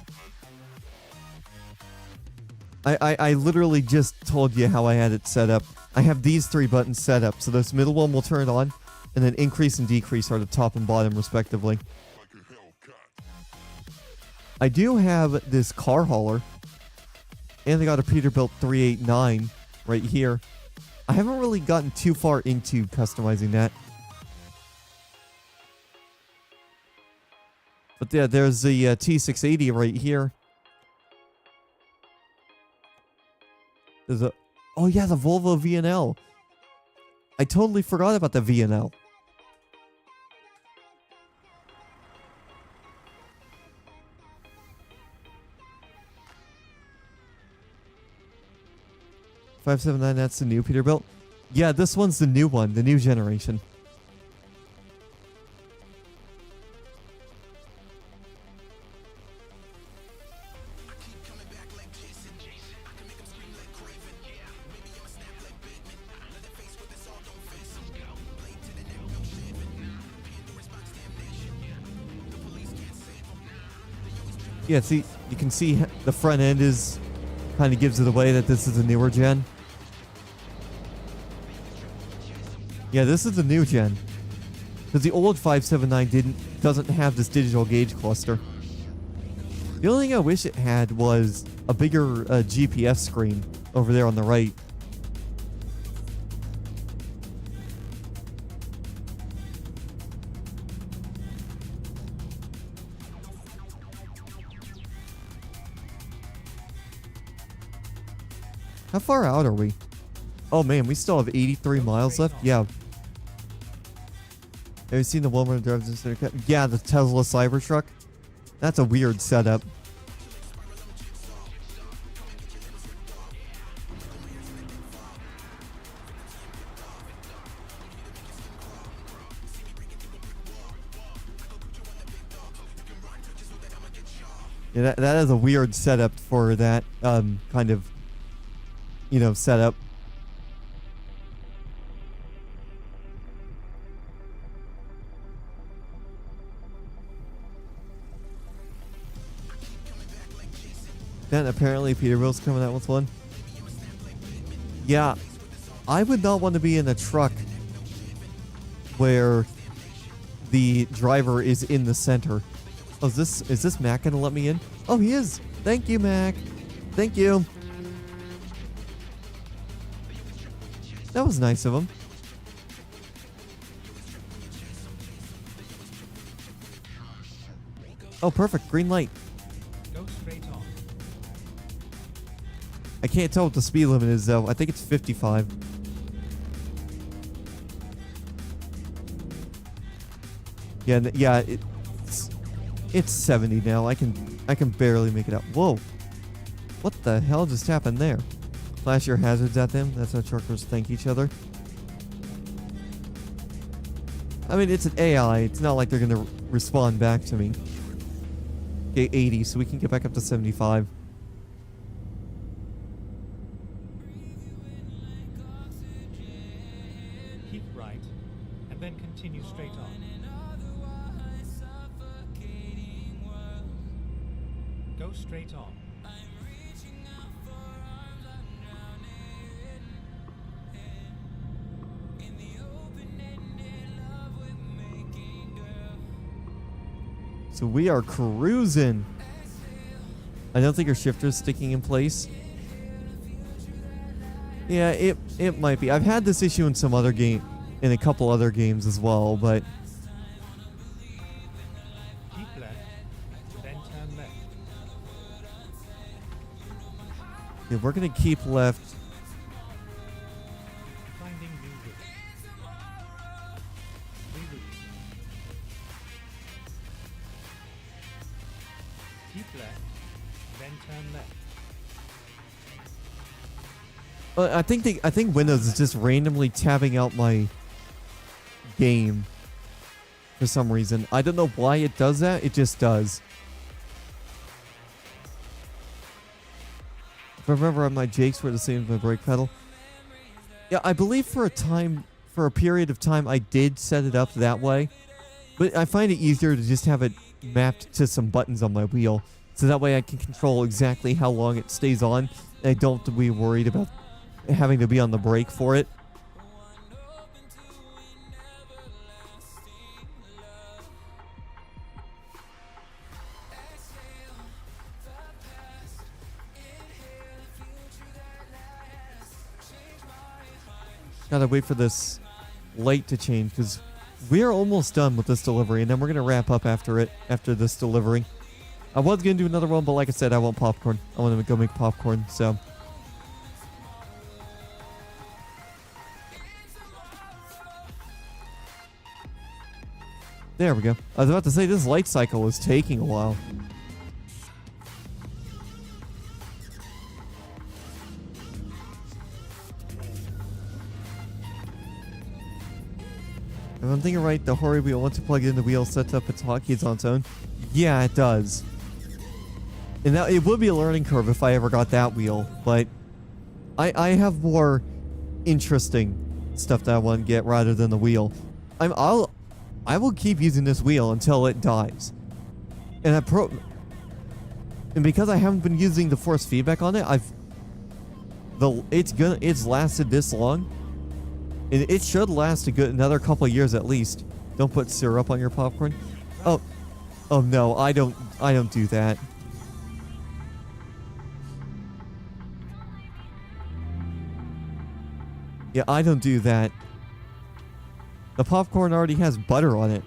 B: I literally just told you how I had it set up. I have these three buttons set up, so this middle one will turn on, and then increase and decrease are the top and bottom respectively. I do have this car hauler, and I got a Peterbilt 389 right here. I haven't really gotten too far into customizing that. But yeah, there's the T680 right here. There's a... Oh yeah, the Volvo VNL. I totally forgot about the VNL. .579, that's the new Peterbilt. Yeah, this one's the new one, the new generation. Yeah, see, you can see the front end is kind of gives it away that this is a newer gen. Yeah, this is the new gen. Because the old 579 doesn't have this digital gauge cluster. The only thing I wish it had was a bigger GPS screen over there on the right. How far out are we? Oh man, we still have 83 miles left? Yeah. Have you seen the woman who drives this? Yeah, the Tesla Cybertruck. That's a weird setup. Yeah, that is a weird setup for that kind of, you know, setup. Then apparently Peterbilt's coming out with one. Yeah, I would not want to be in a truck where the driver is in the center. Oh, is this Mac gonna let me in? Oh, he is. Thank you, Mac. Thank you. That was nice of him. Oh, perfect. Green light.
F: Go straight on.
B: I can't tell what the speed limit is, though. I think it's 55. Yeah, yeah, it's 70 now. I can barely make it out. Whoa. What the hell just happened there? Flash your hazards at them. That's how truckers thank each other. I mean, it's an AI. It's not like they're going to respond back to me. Okay, 80, so we can get back up to 75.
F: Keep right, and then continue straight on. Go straight on.
B: So we are cruising. I don't think your shifter's sticking in place. Yeah, it might be. I've had this issue in some other game, in a couple other games as well, but
F: Keep left, then turn left.
B: yeah, we're gonna keep left.
F: Finding new route. Reroute. Keep left, then turn left.
B: I think Windows is just randomly tabbing out my game for some reason. I don't know why it does that. It just does. If I remember, my jakes were the same as my brake pedal. Yeah, I believe for a period of time, I did set it up that way. But I find it easier to just have it mapped to some buttons on my wheel. So that way I can control exactly how long it stays on. And I don't have to be worried about having to be on the brake for it. Gotta wait for this light to change because we are almost done with this delivery, and then we're gonna wrap up after this delivery. I was gonna do another one, but like I said, I want popcorn. I want to go make popcorn, so. There we go. I was about to say, this light cycle is taking a while. If I'm thinking right, the Hori wheel, once you plug in the wheel, sets up its hotkeys on its own. Yeah, it does. And that, it would be a learning curve if I ever got that wheel, but I have more interesting stuff that I want to get rather than the wheel. I will keep using this wheel until it dies. And because I haven't been using the force feedback on it, it's lasted this long. And it should last another couple of years at least. Don't put syrup on your popcorn. Oh no, I don't do that. Yeah, I don't do that. The popcorn already has butter on it.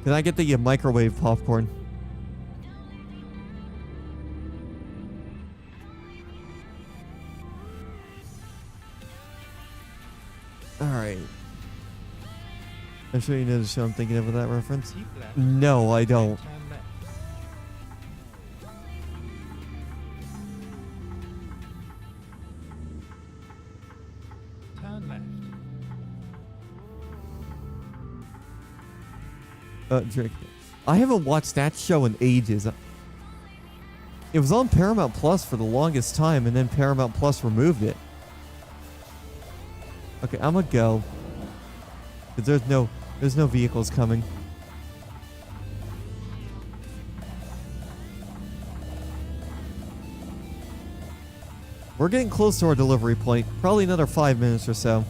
B: Can I get the microwave popcorn? Alright. I'm sure you know the show I'm thinking of with that reference.
F: Keep left.
B: No, I don't.
F: Turn left. Turn left.
B: Drake. I haven't watched that show in ages. It was on Paramount Plus for the longest time, and then Paramount Plus removed it. Okay, I'm gonna go. 'Cause there's no vehicles coming. We're getting close to our delivery point. Probably another 5 minutes or so.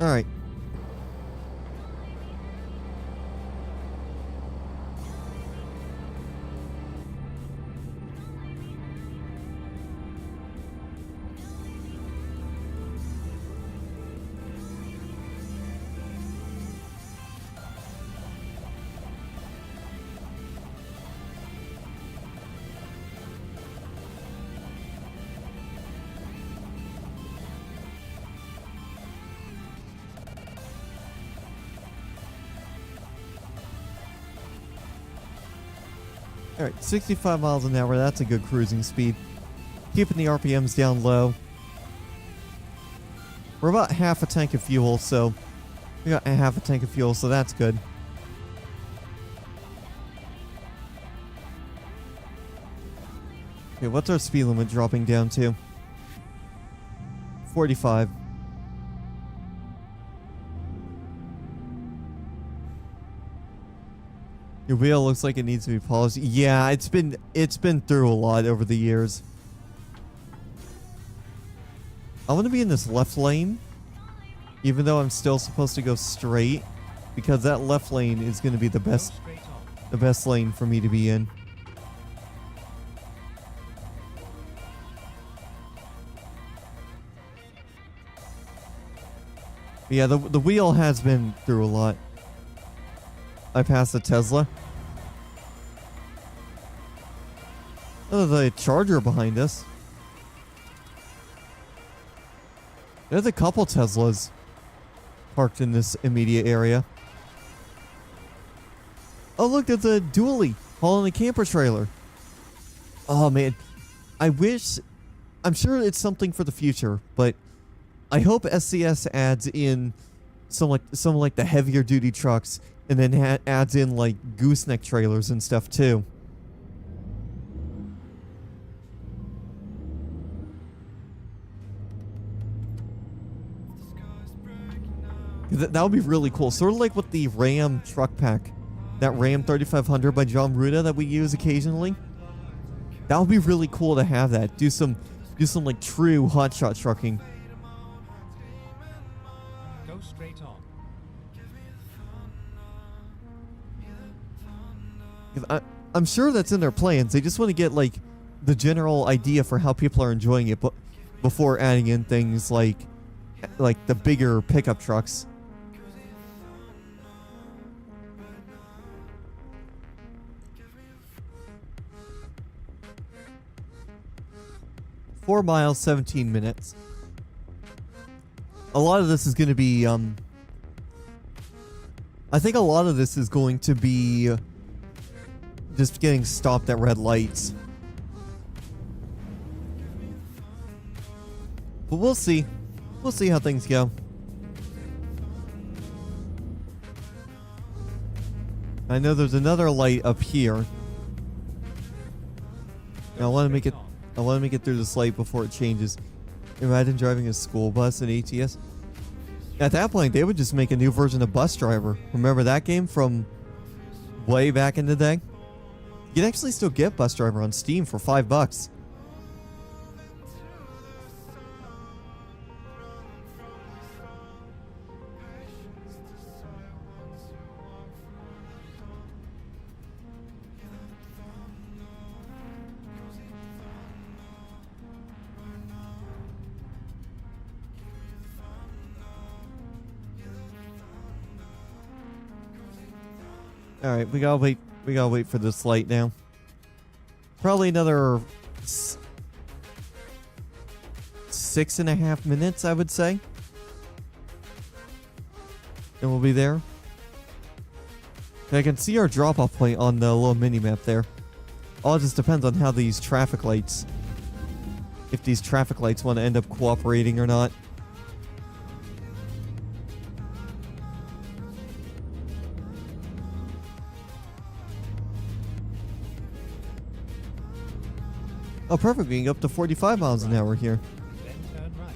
B: All right. All right, 65 miles an hour. That's a good cruising speed. Keeping the RPMs down low. We're about half a tank of fuel, so we got a half a tank of fuel, so that's good. Okay, what's our speed limit dropping down to? 45. Your wheel looks like it needs to be polished. Yeah, it's been through a lot over the years. I want to be in this left lane, even though I'm still supposed to go straight, because that left lane is going to be the
F: Go
B: best
F: straight on.
B: the best lane for me to be in. Yeah, the wheel has been through a lot. I passed a Tesla. Oh, the Charger behind us. There's a couple Teslas parked in this immediate area. Oh, look, there's a dually hauling a camper trailer. Oh, man. I'm sure it's something for the future, but I hope SCS adds in some like the heavier duty trucks, and then adds in like gooseneck trailers and stuff too. That would be really cool. Sort of like with the Ram truck pack. That Ram 3500 by John Ruda that we use occasionally. That would be really cool to have that. Do some like true hotshot trucking.
F: Go straight on.
B: 'Cause I'm sure that's in their plans. They just want to get like the general idea for how people are enjoying it, but before adding in things like the bigger pickup trucks. Four miles, 17 minutes. A lot of this is going to be, I think a lot of this is going to be just getting stopped at red lights. But we'll see. We'll see how things go. I know there's another light up here. And I want to make it through this light before it changes. Imagine driving a school bus in ATS. At that point, they would just make a new version of Bus Driver. Remember that game from way back in the day? You can actually still get Bus Driver on Steam for $5. All right, we gotta wait. We gotta wait for this light now. Probably another 6.5 minutes, I would say, and we'll be there. And I can see our drop-off point on the little mini-map there. All just depends on how these traffic lights, if these traffic lights want to end up cooperating or not. Oh, perfect. We can go up to 45 miles an hour here.
F: Then turn right.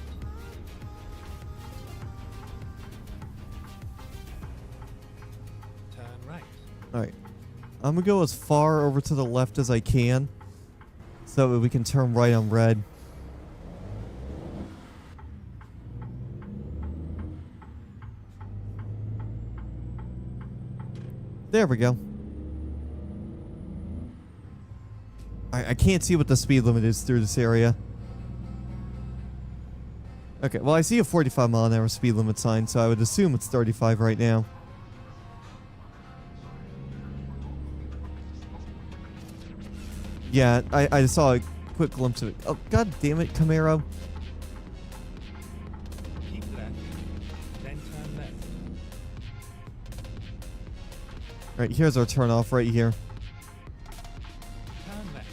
F: Turn right.
B: All right. I'm going to go as far over to the left as I can so that we can turn right on red. There we go. I can't see what the speed limit is through this area. Okay, well, I see a 45 mile an hour speed limit sign, so I would assume it's 35 right now. Yeah, I saw a quick glimpse of it. Oh, god damn it, Camaro.
F: Keep left. Then turn left.
B: Alright, here's our turnoff right here.
F: Turn left.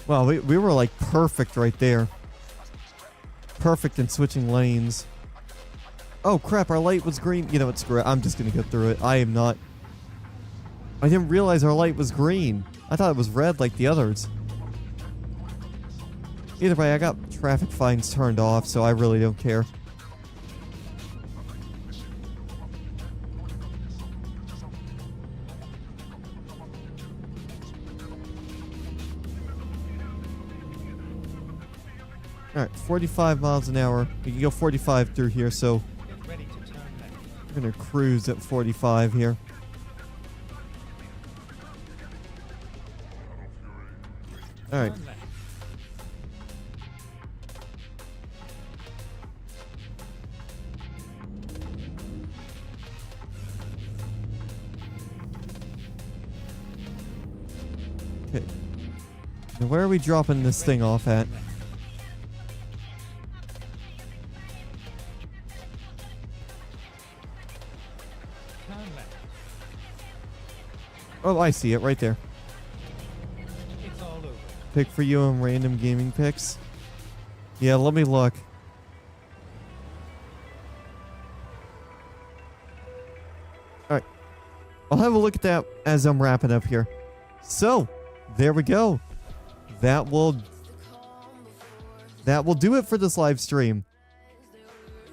B: Wow, we were like perfect right there. Perfect in switching lanes. Oh crap, our light was green. You know what, screw it. I'm just gonna go through it. I didn't realize our light was green. I thought it was red like the others. Either way, I got traffic fines turned off, so I really don't care. Alright, 45 miles an hour. We can go 45 through here, so
F: Get ready to turn left.
B: we're gonna cruise at 45 here. Alright.
F: Turn left.
B: Okay. Now where are we dropping this thing off at?
F: Turn left.
B: Oh, I see it right there.
F: It's all over.
B: Pick for you and random gaming picks. Yeah, let me look. Alright. I'll have a look at that as I'm wrapping up here. So, there we go. That will that will do it for this live stream.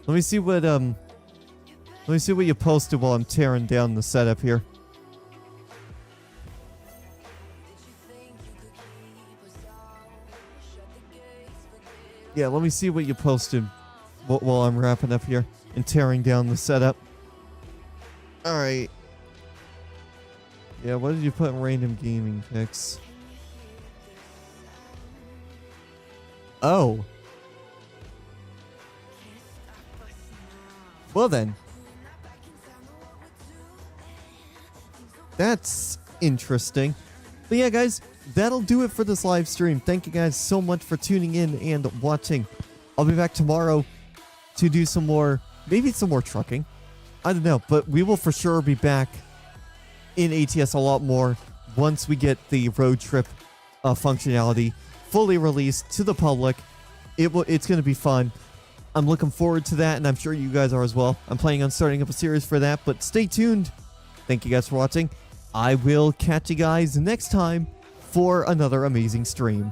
B: Let me see what you posted while I'm tearing down the setup here. Yeah, let me see what you posted while I'm wrapping up here and tearing down the setup. Alright. Yeah, what did you put in random gaming picks? Oh. Well then. That's interesting. But yeah, guys, that'll do it for this live stream. Thank you guys so much for tuning in and watching. I'll be back tomorrow to do some more, maybe some more trucking. I don't know, but we will for sure be back in ATS a lot more once we get the road trip functionality fully released to the public. It's going to be fun. I'm looking forward to that, and I'm sure you guys are as well. I'm planning on starting up a series for that, but stay tuned. Thank you guys for watching. I will catch you guys next time for another amazing stream.